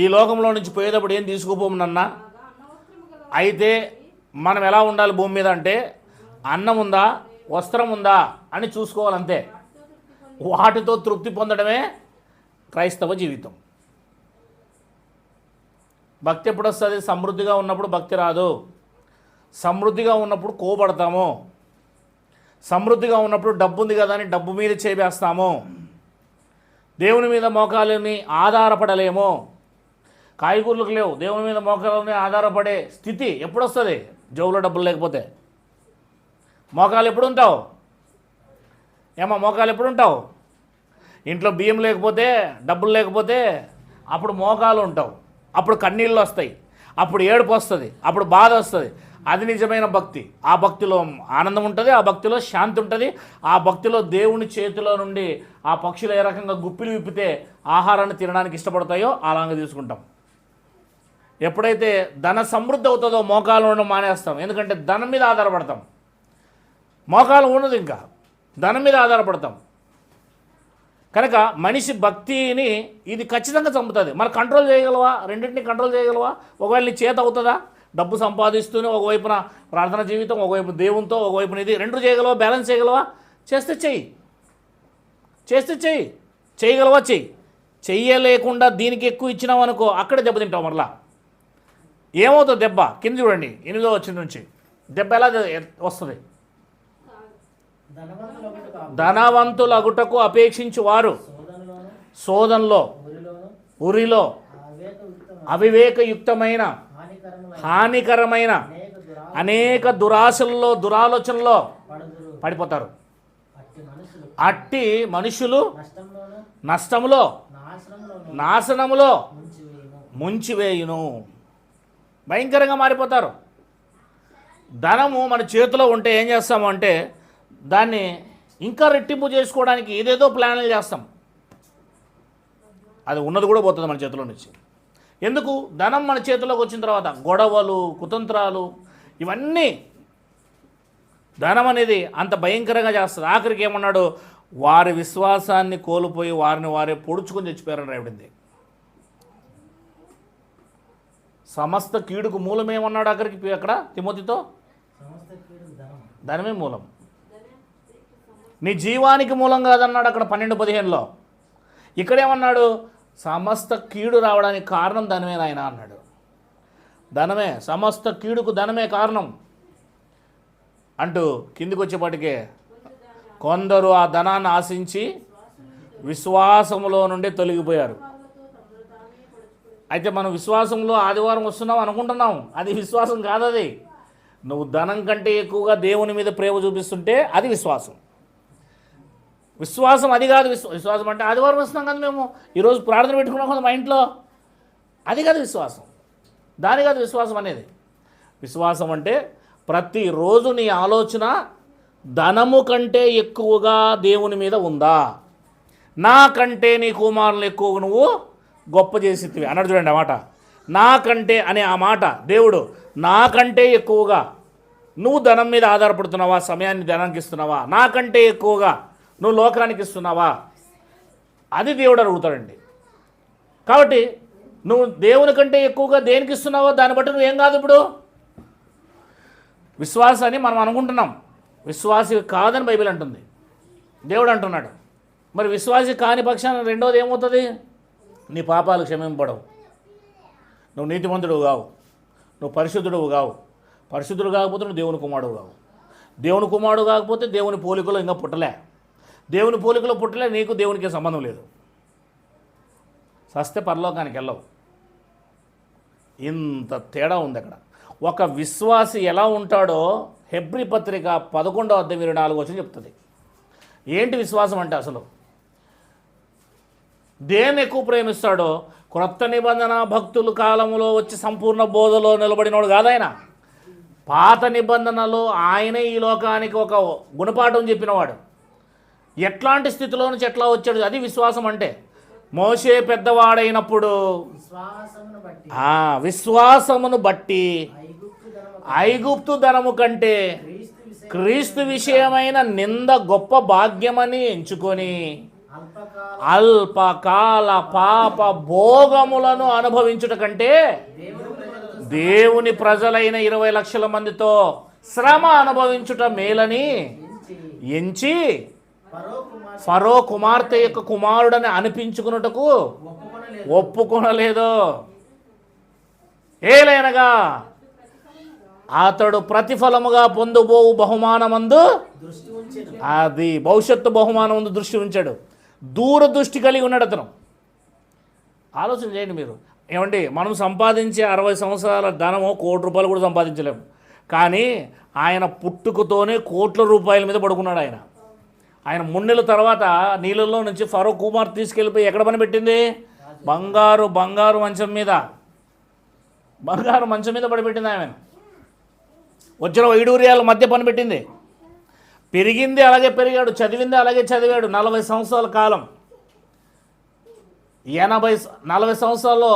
ఈ లోకంలో నుంచి పోయేటప్పుడు ఏం తీసుకుపోము నన్న. అయితే మనం ఎలా ఉండాలి భూమి మీద అంటే అన్నం ఉందా, వస్త్రం ఉందా అని చూసుకోవాలంతే. వాటితో తృప్తి పొందడమే క్రైస్తవ జీవితం. భక్తి ఎప్పుడు వస్తుంది? సమృద్ధిగా ఉన్నప్పుడు భక్తి రాదు. సమృద్ధిగా ఉన్నప్పుడు కోపడతాము. సమృద్ధిగా ఉన్నప్పుడు డబ్బు ఉంది కదా అని డబ్బు మీద చేవేస్తాము. దేవుని మీద మోకాలని ఆధారపడలేము. కాయగూరలకు లేవు, దేవుని మీద మోకాలని ఆధారపడే స్థితి ఎప్పుడు వస్తుంది? జోబులో డబ్బులు లేకపోతే. మోకాలు ఎప్పుడు ఉంటావు? మోకాలు ఎప్పుడు ఉంటావు? ఇంట్లో బియ్యం లేకపోతే, డబ్బులు లేకపోతే అప్పుడు మోకాలు ఉంటావు. అప్పుడు కన్నీళ్ళు వస్తాయి, అప్పుడు ఏడుపు వస్తుంది, అప్పుడు బాధ వస్తుంది. అది నిజమైన భక్తి. ఆ భక్తిలో ఆనందం ఉంటుంది, ఆ భక్తిలో శాంతి ఉంటుంది, ఆ భక్తిలో దేవుని చేతిలో నుండి ఆ పక్షులు ఏ రకంగా గుప్పిలు విప్పితే ఆహారాన్ని తినడానికి ఇష్టపడతాయో అలాగే తీసుకుంటాం. ఎప్పుడైతే ధన సమృద్ధి అవుతుందో మోకాలు ఉండడం మానేస్తాం. ఎందుకంటే ధనం మీద ఆధారపడతాం. మోకాలు ఉండదు, ఇంకా ధనం మీద ఆధారపడతాం. కనుక మనిషి భక్తిని ఇది ఖచ్చితంగా చంపుతుంది. మరి కంట్రోల్ చేయగలవా? రెండింటిని కంట్రోల్ చేయగలవా? ఒకవేళ నీ చేత అవుతుందా? డబ్బు సంపాదిస్తూనే ఒకవైపున ప్రార్థన జీవితం, ఒకవైపు దేవునితో, ఒకవైపున ఇది రెండు చేయగలవా? బ్యాలెన్స్ చేయగలవా? చేస్తే చెయ్యి. చేయగలవా? చెయ్యలేకుండా దీనికి ఎక్కువ ఇచ్చినావు అనుకో, అక్కడే దెబ్బతింటావు. మరలా ఏమవుతుంది దెబ్బ? కింద చూడండి, 8వ వచనం నుంచి దెబ్బ ఎలా వస్తుంది? ధనవంతులగుటకు అపేక్షించు వారు శోధనలో, ఉరిలో, అవివేకయుక్తమైన హానికరమైన అనేక దురాశల్లో, దురాలోచనలో పడిపోతారు. అట్టి మనుషులు నష్టములో, నాశనములో ముంచివేయును. భయంకరంగా మారిపోతారు. ధనము మన చేతిలో ఉంటే ఏం చేస్తాము అంటే దాన్ని ఇంకా రెట్టింపు చేసుకోవడానికి ఏదేదో ప్లాన్లు చేస్తాం. అది ఉన్నది కూడా పోతుంది మన చేతిలో నుంచి. ఎందుకు? ధనం మన చేతిలోకి వచ్చిన తర్వాత గొడవలు, కుతంత్రాలు, ఇవన్నీ ధనం అనేది అంత భయంకరంగా చేస్తుంది. ఆఖరికి ఏమన్నాడు? వారి విశ్వాసాన్ని కోల్పోయి వారిని వారే పొడుచుకొని చచ్చిపోయారని రాయబడింది. సమస్త కీడుకు మూలం ఏమన్నాడు ఆఖరికి అక్కడ తిమోతితో? ధనమే మూలం. నీ జీవానికి మూలం కాదన్నాడు అక్కడ 12:15లో. ఇక్కడేమన్నాడు? సమస్త కీడు రావడానికి కారణం ధనమే నాయన అన్నాడు. ధనమే, సమస్త కీడుకు ధనమే కారణం అంటూ కిందికి వచ్చేపాటికే కొందరు ఆ ధనాన్ని ఆశించి విశ్వాసములో నుండి తొలగిపోయారు. అయితే మనం విశ్వాసంలో ఆదివారం వస్తున్నాం అనుకుంటున్నాం, అది విశ్వాసం కాదు. అది నువ్వు ధనం కంటే ఎక్కువగా దేవుని మీద ప్రేమ చూపిస్తుంటే అది విశ్వాసం. విశ్వాసం అది కాదు. విశ్వాసం అంటే ఆదివారం వస్తున్నాం కదా మేము, ఈరోజు ప్రార్థన పెట్టుకున్నాం కదా మా ఇంట్లో, అది కాదు విశ్వాసం, దాని కాదు విశ్వాసం అనేది. విశ్వాసం అంటే ప్రతిరోజు నీ ఆలోచన ధనము కంటే ఎక్కువగా దేవుని మీద ఉందా, నాకంటే నీ కుమారులు ఎక్కువ నువ్వు గొప్ప చేసితివి అన్నాడు చూడండి. ఆ మాట నాకంటే అనే ఆ మాట దేవుడు నాకంటే ఎక్కువగా నువ్వు ధనం మీద ఆధారపడుతున్నావా, సమయాన్ని ధనానికి ఇస్తున్నావా, నాకంటే ఎక్కువగా నువ్వు లోకానికి ఇస్తున్నావా, అది దేవుడు అడుగుతాడండి. కాబట్టి నువ్వు దేవుని కంటే ఎక్కువగా దేనికి ఇస్తున్నావో దాన్ని బట్టి నువ్వేం కాదు. ఇప్పుడు విశ్వాసాన్ని మనం అనుకుంటున్నాం, విశ్వాసి కాదని బైబిల్ అంటుంది, దేవుడు అంటున్నాడు. మరి విశ్వాసి కాని పక్షాన రెండోది ఏమవుతుంది? నీ పాపాలు క్షమింపడవు, నువ్వు నీతిమంతుడు కావు, నువ్వు పరిశుద్ధుడు కావు, పరిశుద్ధుడు కాకపోతే నువ్వు దేవుని కుమారుడు కావు, దేవుని కుమారుడు కాకపోతే దేవుని పోలికలో ఇంకా పుట్టలే, దేవుని పోలికలో పుట్టలే, నీకు దేవునికి సంబంధం లేదు, సస్తే పరలోకానికి వెళ్ళవు. ఇంత తేడా ఉంది అక్కడ. ఒక విశ్వాసి ఎలా ఉంటాడో హెబ్రీ పత్రిక 11:24 చెప్తుంది. ఏంటి విశ్వాసం అంటే? అసలు దేన్ని ఎక్కువ ప్రేమిస్తాడో, క్రొత్త నిబంధన భక్తుల కాలంలో వచ్చి సంపూర్ణ బోధలో నిలబడినోడు కాదు ఆయన. పాత నిబంధనలో ఆయనే ఈ లోకానికి ఒక గుణపాఠం చెప్పినవాడు. ఎట్లాంటి స్థితిలో నుంచి ఎట్లా వచ్చాడు, అది విశ్వాసం అంటే. మోషే పెద్దవాడైనప్పుడు విశ్వాసమును బట్టి ఐగుప్తు ధనము కంటే క్రీస్తు విషయమైన నింద గొప్ప భాగ్యమని ఎంచుకొని అల్పకాల పాప భోగములను అనుభవించుట కంటే దేవుని ప్రజలైన 20 లక్షల మందితో శ్రమ అనుభవించుట మేలని ఎంచి ఫరో కుమార్తె యొక్క కుమారుడని అనిపించుకున్నటకు ఒప్పుకొనలేదు. ఏలైనగా అతడు ప్రతిఫలముగా పొందుబోవు బహుమానమందు అది భవిష్యత్తు బహుమానం ముందు దృష్టి ఉంచాడు. దూరదృష్టి కలిగి ఉన్నాడు అతను. ఆలోచన చేయండి మీరు. ఏమండి, మనం సంపాదించే 60 సంవత్సరాల ధనము ₹1 కూడా సంపాదించలేము. కానీ ఆయన పుట్టుకతోనే కోట్ల రూపాయల మీద పడుకున్నాడు. ఆయన 3 నెలల తర్వాత నీళ్ళల్లో నుంచి ఫరో కుమార్ తీసుకెళ్ళిపోయి ఎక్కడ పని పెట్టింది? బంగారు మంచం మీద, బంగారు మంచం మీద పడిపెట్టింది. ఆమె వచ్చిన వైడూర్యాల మధ్య పని పెట్టింది. పెరిగింది అలాగే పెరిగాడు, చదివింది అలాగే చదివాడు. 40 సంవత్సరాల కాలం, 40 సంవత్సరాల్లో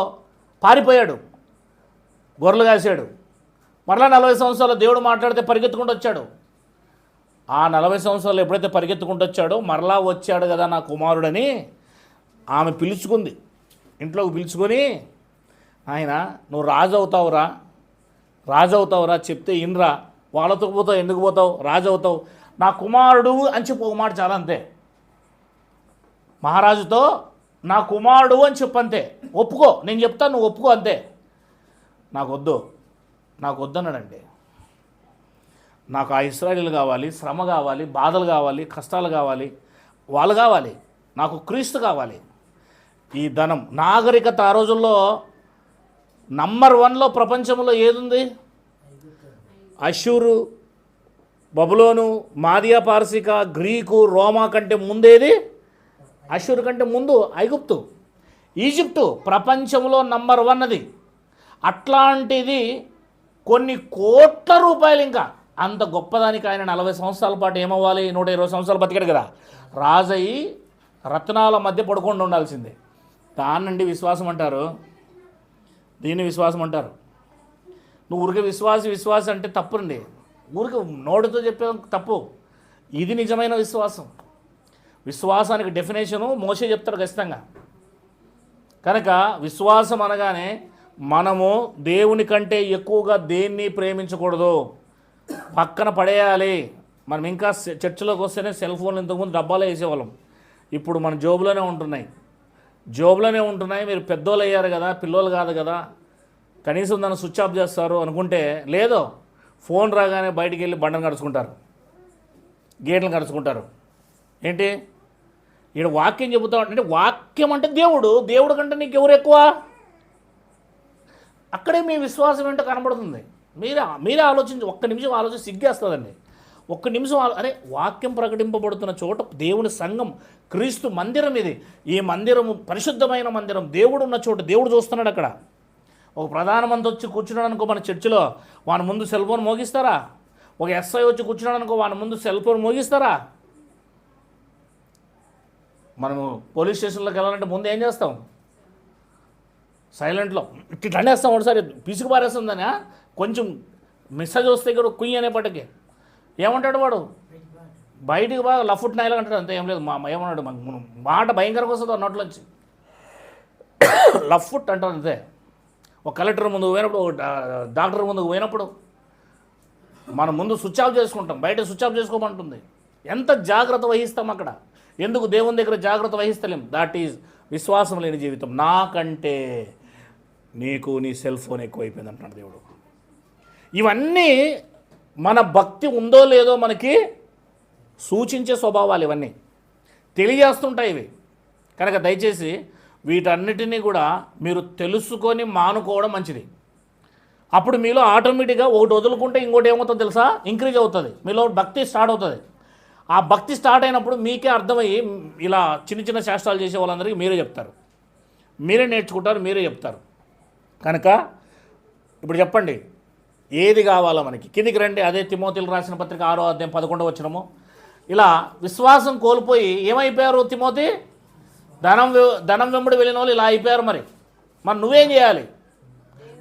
పారిపోయాడు, గొర్రెలు కాసాడు. మరలా 40 సంవత్సరాలు దేవుడు మాట్లాడితే పరిగెత్తుకుంటూ వచ్చాడు. ఆ 40 సంవత్సరాలు ఎప్పుడైతే పరిగెత్తుకుంటూ వచ్చాడో మరలా వచ్చాడు కదా నా కుమారుడని ఆమె పిలుచుకుంది, ఇంట్లోకి పిలుచుకొని, ఆయన నువ్వు రాజు అవుతావురా చెప్తే ఇన్రా, వాళ్ళతో పోతావు, ఎందుకు పోతావు, రాజు అవుతావు, నా కుమారుడు అని చెప్పు ఒక మాట చాలా, అంతే. మహారాజుతో నా కుమారుడు అని చెప్పంతే, ఒప్పుకో, నేను చెప్తాను నువ్వు ఒప్పుకో, అంతే. నాకు వద్దన్నాడండి. నాకు ఆ ఇశ్రాయేలీలు కావాలి, శ్రమ కావాలి, బాధలు కావాలి, కష్టాలు కావాలి, వాళ్ళు కావాలి, నాకు క్రీస్తు కావాలి. ఈ ధనం, నాగరికత ఆ రోజుల్లో నంబర్ 1లో ప్రపంచంలో ఏదుంది? అషూరు, బబులోను, మాదియా పార్సిక, గ్రీకు, రోమా కంటే ముందేది? అషూరు కంటే ముందు ఐగుప్తు, ఈజిప్టు ప్రపంచంలో నంబర్ 1 అది. అట్లాంటిది కొన్ని కోట్ల రూపాయలు. ఇంకా అంత గొప్పదానికి ఆయన 40 సంవత్సరాల పాటు ఏమవ్వాలి? 120 సంవత్సరాలు బతికాడు కదా. రాజయ్యి రత్నాల మధ్య పడుకుండా ఉండాల్సిందే. దాన్నండి విశ్వాసం అంటారు, దీన్ని విశ్వాసం అంటారు. నువ్వు ఊరికే విశ్వాసి అంటే తప్పుండి, ఊరికి నోటితో చెప్పే తప్పు. ఇది నిజమైన విశ్వాసం. విశ్వాసానికి డెఫినేషను మోషే చెప్తాడు ఖచ్చితంగా. కనుక విశ్వాసం అనగానే మనము దేవుని కంటే ఎక్కువగా దేన్ని ప్రేమించకూడదు, పక్కన పడేయాలి. మనం ఇంకా చర్చిలోకి వస్తేనే సెల్ ఫోన్లు ఇంతకుముందు డబ్బాలో వేసేవాళ్ళం, ఇప్పుడు మన జోబులోనే ఉంటున్నాయి. మీరు పెద్దోళ్ళు అయ్యారు కదా, పిల్లోళ్ళు కాదు కదా, కనీసం దాన్ని స్విచ్ ఆఫ్ చేస్తారు అనుకుంటే లేదో, ఫోన్ రాగానే బయటికి వెళ్ళి బండను కడుచుకుంటారు, గేట్లను కడుచుకుంటారు. ఏంటి ఈడ వాక్యం చెబుతా అంటే, వాక్యం అంటే దేవుడు కంటే నీకు ఎవరు ఎక్కువ? అక్కడే మీ విశ్వాసం ఏంటో కనబడుతుంది. మీరే ఆలోచించి, ఒక్క నిమిషం ఆలోచించి సిగ్గేస్తుందండి. ఒక్క నిమిషం అరే, వాక్యం ప్రకటింపబడుతున్న చోట దేవుని సంఘం, క్రీస్తు మందిరం ఇది. ఈ మందిరము పరిశుద్ధమైన మందిరం, దేవుడు ఉన్న చోట దేవుడు చూస్తున్నాడు అక్కడ. ఒక ప్రధానమంత్రి వచ్చి కూర్చున్నాడు అనుకో మన చర్చిలో, వాని ముందు సెల్ ఫోన్ మోగిస్తారా? ఒక ఎస్ఐ వచ్చి కూర్చున్నాడు అనుకో, వాని ముందు సెల్ ఫోన్ మోగిస్తారా? మనము పోలీస్ స్టేషన్లోకి వెళ్ళాలంటే ముందు ఏం చేస్తాం? సైలెంట్లో ఇట్లా అనేస్తాం. ఒకసారి పిసుకు పారేస్తుందని కొంచెం మెసేజ్ వస్తే కూడా కుయ్యి అనేపటికి ఏమంటాడు వాడు? బయటికి బాగా లఫుట్ నాయలా అంటాడు. అంతే, ఏం లేదు. ఏమన్నాడు? మాట భయంకరంగా వస్తుంది ఆ నోట్లోంచి. లఫుట్ అంటారు అంతే. ఒక కలెక్టర్ ముందుకు పోయినప్పుడు, ఒక డాక్టర్ ముందుకు పోయినప్పుడు మనం ముందు స్విచ్ ఆఫ్ చేసుకుంటాం, బయట స్విచ్ ఆఫ్ చేసుకోమంటుంది. ఎంత జాగ్రత్త వహిస్తాం అక్కడ. ఎందుకు దేవుని దగ్గర జాగ్రత్త వహిస్తలేం? దాట్ ఈజ్ విశ్వాసం లేని జీవితం. నాకంటే నీకు నీ సెల్ ఫోన్ ఎక్కువైపోయింది అంటున్నాడు దేవుడు. ఇవన్నీ మన భక్తి ఉందో లేదో మనకి సూచించే స్వభావాలు, ఇవన్నీ తెలియజేస్తుంటాయి ఇవి. కనుక దయచేసి వీటన్నిటినీ కూడా మీరు తెలుసుకొని మానుకోవడం మంచిది. అప్పుడు మీలో ఆటోమేటిక్గా ఒకటి వదులుకుంటే ఇంకోటి ఏమవుతుందో తెలుసా? ఇంక్రీజ్ అవుతుంది, మీలో భక్తి స్టార్ట్ అవుతుంది. ఆ భక్తి స్టార్ట్ అయినప్పుడు మీకే అర్థమయ్యి ఇలా చిన్న చిన్న శాస్త్రాలు చేసే వాళ్ళందరికీ మీరే చెప్తారు, మీరే నేర్చుకుంటారు, మీరే చెప్తారు. కనుక ఇప్పుడు చెప్పండి, ఏది కావాలో మనకి? కిందికి రండి. అదే తిమోతిలు రాసిన పత్రిక 6వ అధ్యాయం 11వ వచనము. ఇలా విశ్వాసం కోల్పోయి ఏమైపోయారు తిమోతి? ధనం వెంబడి వెళ్ళిన వాళ్ళు ఇలా అయిపోయారు. మరి నువ్వేం చేయాలి?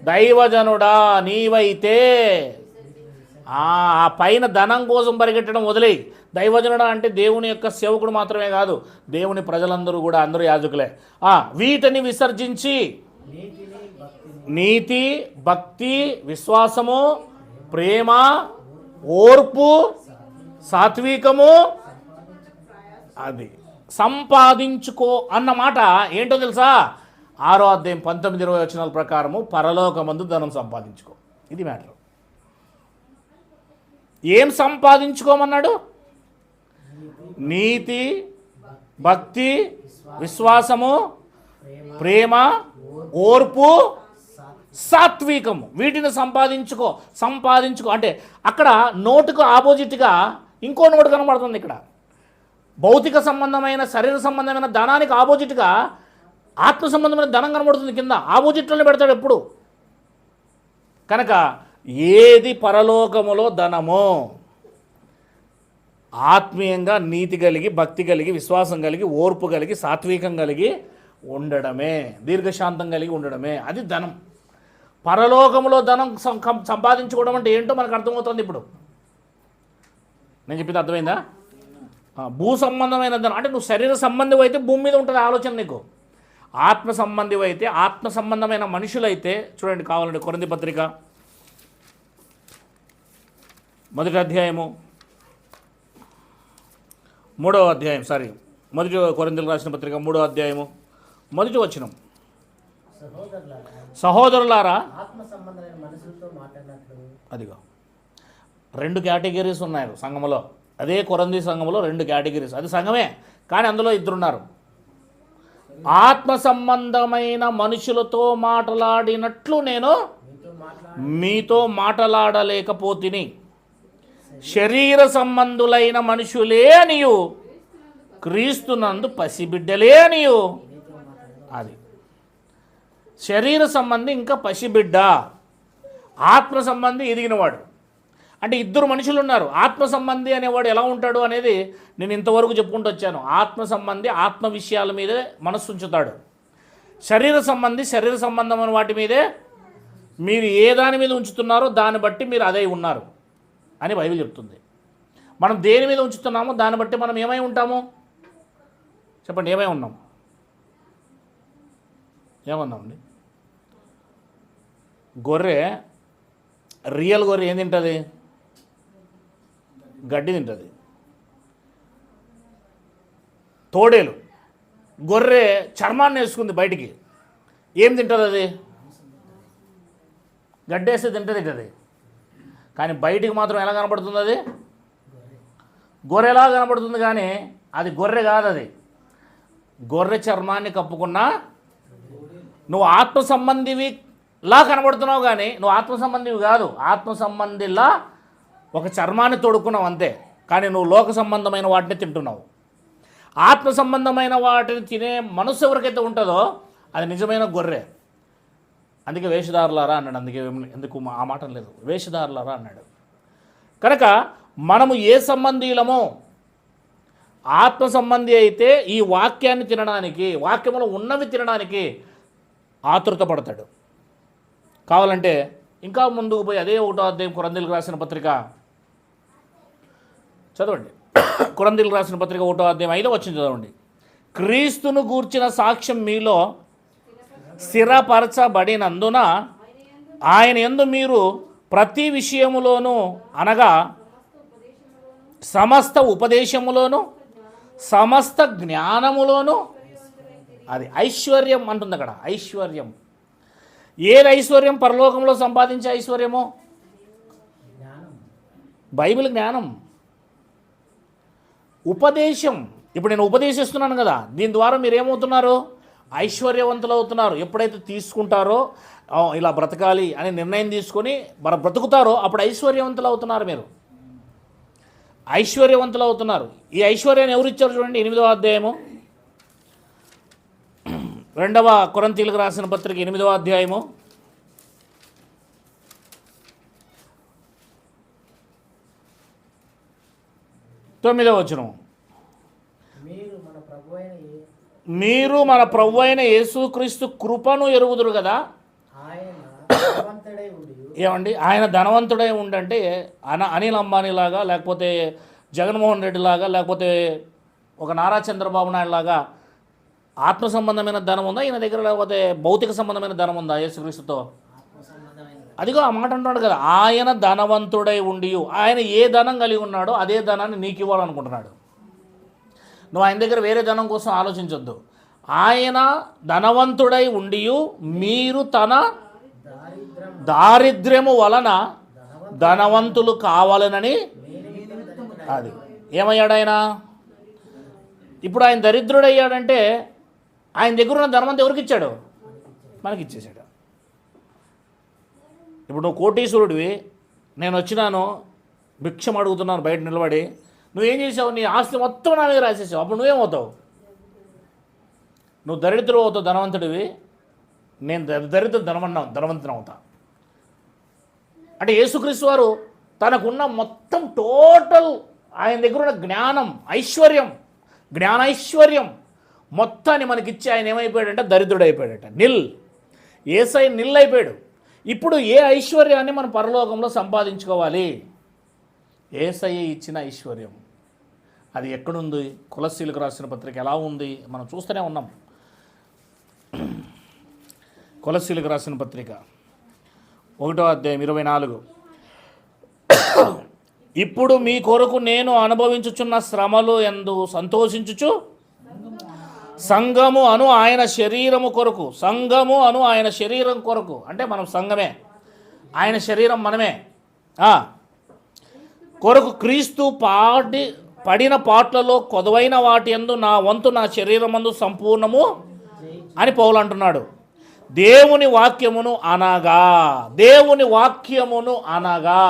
దైవజనుడా నీవైతే ఆ పైన ధనం కోసం పరిగెట్టడం వదిలేయి. దైవజనుడా అంటే దేవుని యొక్క సేవకుడు మాత్రమే కాదు, దేవుని ప్రజలందరూ కూడా, అందరూ యాజకులే. వీటిని విసర్జించి నీతి, భక్తి, విశ్వాసము, ప్రేమ, ఓర్పు, సాత్వికము అది సంపాదించుకో అన్నమాట. ఏంటో తెలుసా? 6వ అధ్యాయం 19-20 వచనాల ప్రకారము పరలోకమందు ధనం సంపాదించుకో. ఇది మ్యాటర్. ఏం సంపాదించుకోమన్నాడు? నీతి, భక్తి, విశ్వాసము, ప్రేమ, ఓర్పు, సాత్వికము. వీటిని సంపాదించుకో అంటే అక్కడ నోటుకు ఆపోజిట్గా ఇంకో నోటు కనబడుతుంది. ఇక్కడ భౌతిక సంబంధమైన, శరీర సంబంధమైన ధనానికి ఆపోజిట్గా ఆత్మ సంబంధమైన ధనం కనబడుతుంది. కింద ఆపోజిట్లోనే పెడతాడు ఎప్పుడు. కనుక ఏది పరలోకములో ధనమో, ఆత్మీయంగా నీతి కలిగి, భక్తి కలిగి, విశ్వాసం కలిగి, ఓర్పు కలిగి, సాత్వికం కలిగి ఉండడమే, దీర్ఘశాంతం కలిగి ఉండడమే, అది ధనం. పరలోకములో ధనం సంపాదించుకోవడం అంటే ఏంటో మనకు అర్థమవుతుంది. ఇప్పుడు నేను చెప్పింది అర్థమైందా? భూ సంబంధమైన ధనం అంటే నువ్వు శరీర సంబంధం అయితే భూమి మీద ఉంటుంది ఆలోచన నీకు. ఆత్మ సంబంధం అయితే, ఆత్మ సంబంధమైన మనుషులైతే చూడండి, కావాలండి కొరింథీ పత్రిక 1వ అధ్యాయము 3వ అధ్యాయం, మొదటి కొరింథీయులకు రాసిన పత్రిక 3వ అధ్యాయము 1వ వచనం. సహోదరులారా, అదిగో 2 కేటగిరీస్ ఉన్నాయి సంఘములో. అదే కొరింథీ సంఘములో 2 కేటగిరీస్. అది సంఘమే, కానీ అందులో 2 ఉన్నారు. ఆత్మ సంబంధమైన మనుషులతో మాట్లాడినట్లు నేను మీతో మాట్లాడలేకపోతిని, శరీర సంబంధులైన మనుషులే అనియు, క్రీస్తునందు పసిబిడ్డలే అనియు. అది శరీర సంబంధి ఇంకా పసిబిడ్డ, ఆత్మ సంబంధి ఎదిగినవాడు. అంటే 2 మనుషులు ఉన్నారు. ఆత్మ సంబంధి అనేవాడు ఎలా ఉంటాడు అనేది నేను ఇంతవరకు చెప్పుకుంటూ వచ్చాను. ఆత్మ సంబంధి ఆత్మ విషయాల మీదే మనస్సు ఉంచుతాడు. శరీర సంబంధి శరీర సంబంధమైన వాటి మీదే, మీరు ఏ దాని మీద ఉంచుతున్నారో దాన్ని బట్టి మీరు అదే ఉన్నారు అని బైబిల్ చెప్తుంది. మనం దేని మీద ఉంచుతున్నామో దాన్ని బట్టి మనం ఏమై ఉంటాము? చెప్పండి, ఏమై ఉన్నాం? ఏమన్నామండి? గొర్రె, రియల్ గొర్రె ఏం తింటుంది? గడ్డి తింటుంది. తోడేలు, గొర్రె చర్మాన్ని వేసుకుంది బయటికి, ఏం తింటుంది? అది గడ్డి వేస్తే తింటుంది. కానీ బయటికి మాత్రం ఎలా కనబడుతుంది? అది గొర్రెలా కనబడుతుంది, కానీ అది గొర్రె కాదు. అది గొర్రె చర్మాన్ని కప్పుకున్నా నువ్వు ఆత్మ సంబంధివిలా కనబడుతున్నావు, కానీ నువ్వు ఆత్మ సంబంధివి కాదు. ఆత్మ సంబంధిలా ఒక చర్మాన్ని తొడుక్కున్నావు అంతే, కానీ నువ్వు లోక సంబంధమైన వాటిని తింటున్నావు. ఆత్మ సంబంధమైన వాటిని తినే మనసు ఎవరికైతే ఉంటుందో అది నిజమైన గొర్రె. అందుకే వేషధారులారా అన్నాడు. అందుకే ఎందుకు ఆ మాట లేదు, వేషధారులారా అన్నాడు. కనుక మనము ఏ సంబంధీలమో, ఆత్మ సంబంధి అయితే ఈ వాక్యాన్ని తినడానికి, వాక్యములో ఉన్నవి తినడానికి ఆతృత పడతాడు. కావాలంటే ఇంకా ముందుకు పోయి అదే 1వ అధ్యాయం కొరింథీయులకు రాసిన పత్రిక చదవండి. కొరింథీయులకు రాసిన పత్రిక 1వ అధ్యాయం 5వ వచనం చదవండి. క్రీస్తును గూర్చిన సాక్ష్యం మీలో స్థిరపరచబడినందున ఆయన యందు మీరు ప్రతి విషయములోనూ, అనగా సమస్త ఉపదేశములోను సమస్త జ్ఞానములోను, అది ఐశ్వర్యం అంటుంది అక్కడ, ఐశ్వర్యం. ఏది ఐశ్వర్యం? పరలోకంలో సంపాదించే ఐశ్వర్యము బైబిల్ జ్ఞానం, ఉపదేశం. ఇప్పుడు నేను ఉపదేశిస్తున్నాను కదా, దీని ద్వారా మీరు ఏమవుతున్నారు? ఐశ్వర్యవంతులు అవుతున్నారు. ఎప్పుడైతే తీసుకుంటారో ఇలా బ్రతకాలి అని నిర్ణయం తీసుకొని బ్రతుకుతారో అప్పుడు ఐశ్వర్యవంతులు అవుతున్నారు. మీరు ఐశ్వర్యవంతులు అవుతున్నారు. ఈ ఐశ్వర్యాన్ని ఎవరు ఇచ్చారు చూడండి. 8వ అధ్యాయము, 2వ కొరింథీయులకు రాసిన పత్రిక 8వ అధ్యాయము 9వ వచనం. మీరు మన ప్రభు అయిన యేసుక్రీస్తు కృపను ఎరుగుదురు కదా. ఏమండి, ఆయన ధనవంతుడై ఉండంటే అనిల్ అంబానీ లాగా, లేకపోతే జగన్మోహన్ రెడ్డి లాగా, లేకపోతే ఒక నారా చంద్రబాబు నాయుడు లాగా ఆత్మ సంబంధమైన ధనం ఉందా ఈయన దగ్గర? లేకపోతే భౌతిక సంబంధమైన ధనం ఉందా యేసుక్రీస్తుతో? అదిగో ఆ మాట అంటున్నాడు కదా, ఆయన ధనవంతుడై ఉండి, ఆయన ఏ ధనం కలిగి ఉన్నాడో అదే ధనాన్ని నీకు ఇవ్వాలనుకుంటున్నాడు. నువ్వు ఆయన దగ్గర వేరే ధనం కోసం ఆలోచించొద్దు. ఆయన ధనవంతుడై ఉండి మీరు తన దారిద్ర్యము వలన ధనవంతులు కావాలనని, అది ఏమయ్యాడు ఆయన? ఇప్పుడు ఆయన దరిద్రుడయ్యాడంటే ఆయన దగ్గర ఉన్న ధనవంతు ఎవరికి ఇచ్చాడు? మనకి ఇచ్చేసాడు. ఇప్పుడు నువ్వు కోటీశ్వరుడివి, నేను వచ్చినాను భిక్షం అడుగుతున్నాను బయట నిలబడి, నువ్వేం చేసావు? నీ ఆస్తి మొత్తం నా మీద రాసేసావు. అప్పుడు నువ్వేమవుతావు? నువ్వు దరిద్రుడు అవుతావు, ధనవంతుడివి. నేను ధనవంతుని అవుతా. అంటే యేసుక్రీస్తు వారు తనకున్న మొత్తం టోటల్ ఆయన దగ్గర ఉన్న జ్ఞానం, ఐశ్వర్యం, జ్ఞానైశ్వర్యం మొత్తాన్ని మనకిచ్చి ఆయన ఏమైపోయాడంటే దరిద్రుడు అయిపోయాడట. యేసై నిల్ అయిపోయాడు. ఇప్పుడు ఏ ఐశ్వర్యాన్ని మనం పరలోకంలో సంపాదించుకోవాలి? యేసై ఇచ్చిన ఐశ్వర్యం. అది ఎక్కడుంది? కొలస్సీలకు రాసిన పత్రిక ఎలా ఉంది మనం చూస్తూనే ఉన్నాం. కొలస్సీలకు రాసిన పత్రిక 1వ అధ్యాయం 24. ఇప్పుడు మీ కొరకు నేను అనుభవించుచున్న శ్రమలు యందు సంతోషించుచు సంఘము అను ఆయన శరీరము కొరకు, సంఘము అను ఆయన శరీరం కొరకు, అంటే మనం సంఘమే, ఆయన శరీరం మనమే, కొరకు క్రీస్తు పడిన పాటలలో కొదవైన వాటి యందు నా వంతు నా శరీరమందు సంపూర్ణము అని పౌలు అంటున్నాడు. దేవుని వాక్యమును అనగా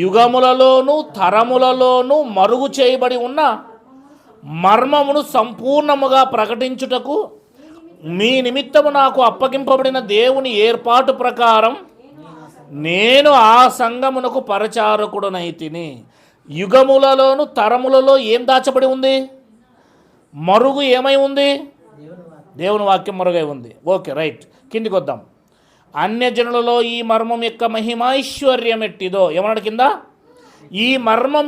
యుగములలోను తరములలోను మరుగు చేయబడి ఉన్న మర్మమును సంపూర్ణముగా ప్రకటించుటకు మీ నిమిత్తము నాకు అప్పగింపబడిన దేవుని ఏర్పాటు ప్రకారం నేను ఆ సంఘమునకు పరిచారకుడనైతిని. యుగములలోను తరములలో ఏం దాచబడి ఉంది? మరుగు ఏమై ఉంది? దేవుని వాక్యం మరుగై ఉంది. Okay, right. కిందికి వద్దాం. అన్యజనులలో ఈ మర్మం యొక్క మహిమైశ్వర్యం ఎట్టిదో. ఏమన్నాడు కింద? ఈ మర్మం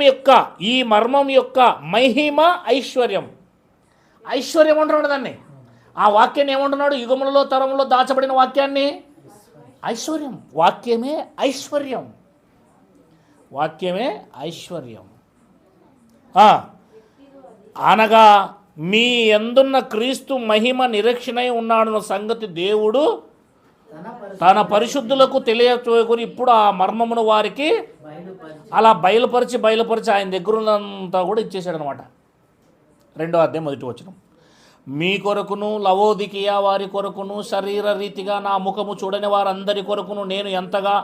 యొక్క మహిమ ఐశ్వర్యం. ఐశ్వర్యం అంటున్నాడు దాన్ని. ఆ వాక్యాన్ని ఏమంటున్నాడు? యుగములలో తరములలో దాచబడిన వాక్యాన్ని ఐశ్వర్యం. వాక్యమే ఐశ్వర్యం. అనగా మీ యందున్న క్రీస్తు మహిమ నిరీక్షణై ఉన్నాడన్న సంగతి దేవుడు తన పరిశుద్ధులకు తెలియచేయకొని ఇప్పుడు ఆ మర్మమును వారికి అలా బయలుపరిచి ఆయన దగ్గర ఉన్నంతా కూడా ఇచ్చేసాడు అనమాట. 2వ అధ్యాయం 1వ వచనం. మీ కొరకును లవోదికియా వారి కొరకును శరీర రీతిగా నా ముఖము చూడని వారందరి కొరకును నేను ఎంతగా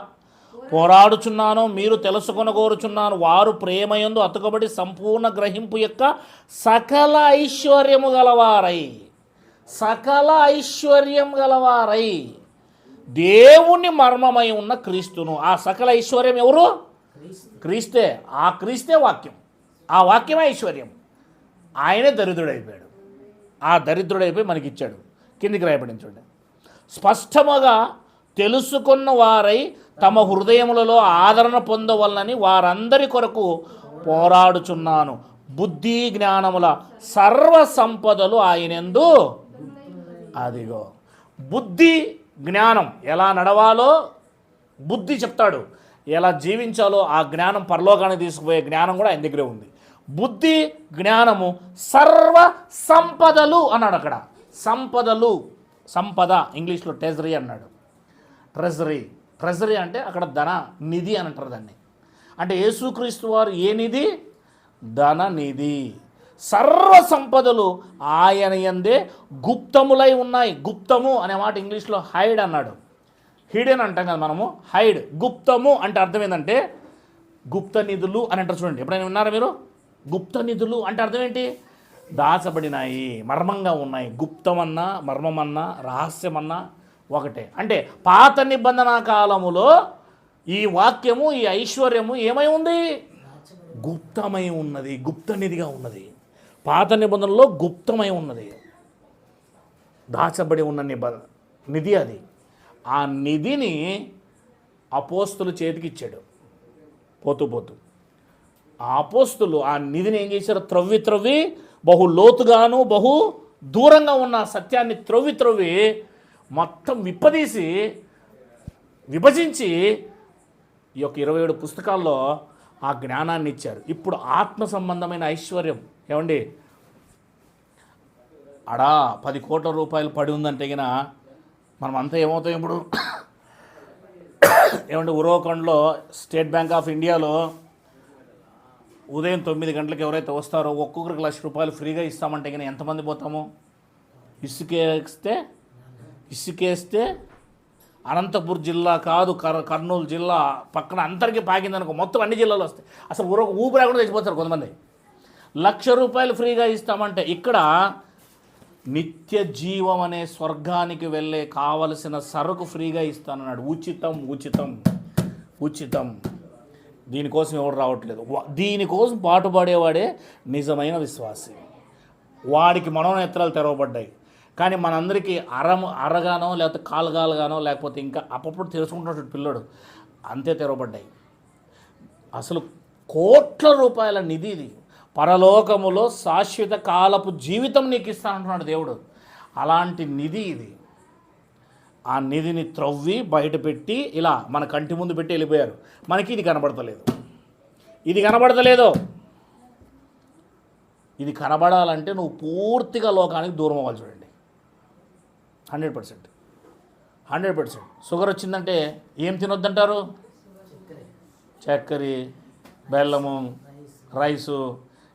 పోరాడుచున్నానో మీరు తెలుసుకొనగోరుచున్నాను. వారు ప్రేమయందు అతుకబడి సంపూర్ణ గ్రహింపు యొక్క సకల ఐశ్వర్యం గలవారై దేవుని మర్మమై ఉన్న క్రీస్తును. ఆ సకల ఐశ్వర్యం ఎవరు? క్రీస్తే. ఆ క్రీస్తే వాక్యం. ఆ వాక్యమే ఐశ్వర్యం. ఆయనే దరిద్రుడైపోయాడు. ఆ దరిద్రుడైపోయి మనకిచ్చాడు. కిందికి రాయబడింది చూడండి. స్పష్టముగా తెలుసుకున్న వారై తమ హృదయములలో ఆదరణ పొందవలనని వారందరి కొరకు పోరాడుచున్నాను. బుద్ధి జ్ఞానముల సర్వ సంపదలు ఆయనందు. అదిగో బుద్ధి జ్ఞానం. ఎలా నడవాలో బుద్ధి చెప్తాడు, ఎలా జీవించాలో ఆ జ్ఞానం, పరలోకానికి తీసుకుపోయే జ్ఞానం కూడా ఆయన దగ్గరే ఉంది. బుద్ధి జ్ఞానము సర్వ సంపదలు అన్నాడు. అక్కడ సంపదలు, సంపద ఇంగ్లీష్లో ట్రెజరీ అన్నాడు. ట్రెజరీ అంటే అక్కడ ధన నిధి అని అంటారు దాన్ని. అంటే యేసుక్రీస్తు వారు ఏ నిధి? ధన నిధి. సర్వ సంపదలు ఆయన యందే గుప్తములై ఉన్నాయి. గుప్తము అనే మాట ఇంగ్లీష్లో హైడ్ అన్నాడు. హిడెన్ అంటాం కదా మనము, హైడ్. గుప్తము అంటే అర్థం ఏంటంటే గుప్త నిధులు అని అంటారు చూడండి. ఎప్పుడైనా విన్నారా మీరు? గుప్త నిధులు అంటే అర్థం ఏంటి? దాచబడినాయి, మర్మంగా ఉన్నాయి. గుప్తమన్నా మర్మమన్నా రహస్యమన్నా ఒకటే. అంటే పాత నిబంధన కాలములో ఈ వాక్యము, ఈ ఐశ్వర్యము ఏమై ఉంది? గుప్తమై ఉన్నది, గుప్త నిధిగా ఉన్నది. పాత నిబంధనలో గుప్తమై ఉన్నది, దాచబడి ఉన్న నిధి అది. ఆ నిధిని అపోస్తుల చేతికి ఇచ్చాడు. పోతూ ఆ అపోస్తులు ఆ నిధిని ఏం చేశారు? త్రవ్వి బహు లోతుగాను బహు దూరంగా ఉన్న సత్యాన్ని త్రవ్వి మొత్తం విప్పదీసి విభజించి ఈ యొక్క 27 పుస్తకాల్లో ఆ జ్ఞానాన్ని ఇచ్చారు. ఇప్పుడు ఆత్మ సంబంధమైన ఐశ్వర్యం ఏమండి, అడా 10 కోట్ల రూపాయలు పడి ఉందంటే గిన మనం అంతా ఏమవుతాం ఇప్పుడు? ఏమంటే ఉరవకొండలో స్టేట్ బ్యాంక్ ఆఫ్ ఇండియాలో ఉదయం 9 గంటలకు ఎవరైతే వస్తారో ఒక్కొక్కరికి ₹1,00,000 ఫ్రీగా ఇస్తామంటే గిన ఎంతమంది పోతాము? ఇసుకేస్తే అనంతపూర్ జిల్లా కాదు, కర్నూలు జిల్లా పక్కన అందరికీ పాకిందనుకో, మొత్తం అన్ని జిల్లాలు వస్తాయి. అసలు ఊపు రాకుండా తెచ్చిపోతారు కొంతమంది. ₹1,00,000 ఫ్రీగా ఇస్తామంటే ఇక్కడ నిత్య జీవం అనే స్వర్గానికి వెళ్ళే కావలసిన సరుకు ఫ్రీగా ఇస్తానన్నాడు. ఉచితం. దీనికోసం ఎవరు రావట్లేదు. దీనికోసం పాటుపడేవాడే నిజమైన విశ్వాసి. వాడికి మనోనేత్రాలు తెరవబడ్డాయి. కానీ మనందరికీ అరగానో లేకపోతే కాలుగాలుగానో లేకపోతే ఇంకా అప్పుడు తెలుసుకుంటున్నాడు పిల్లడు అంతే తెరవబడ్డాయి. అసలు కోట్ల రూపాయల నిధి ఇది. పరలోకములో శాశ్వత కాలపు జీవితం నీకు ఇస్తానంటున్నాడు దేవుడు. అలాంటి నిధి ఇది. ఆ నిధిని త్రవ్వి బయట పెట్టి ఇలా మన కంటి ముందు పెట్టి వెళ్ళిపోయారు. మనకి ఇది కనబడతలేదు. ఇది కనబడాలంటే నువ్వు పూర్తిగా లోకానికి దూరం అవ్వాలి. చూడండి, 100%. షుగర్ వచ్చిందంటే ఏం తినొద్దంటారు? చక్కెర, బెల్లము, రైసు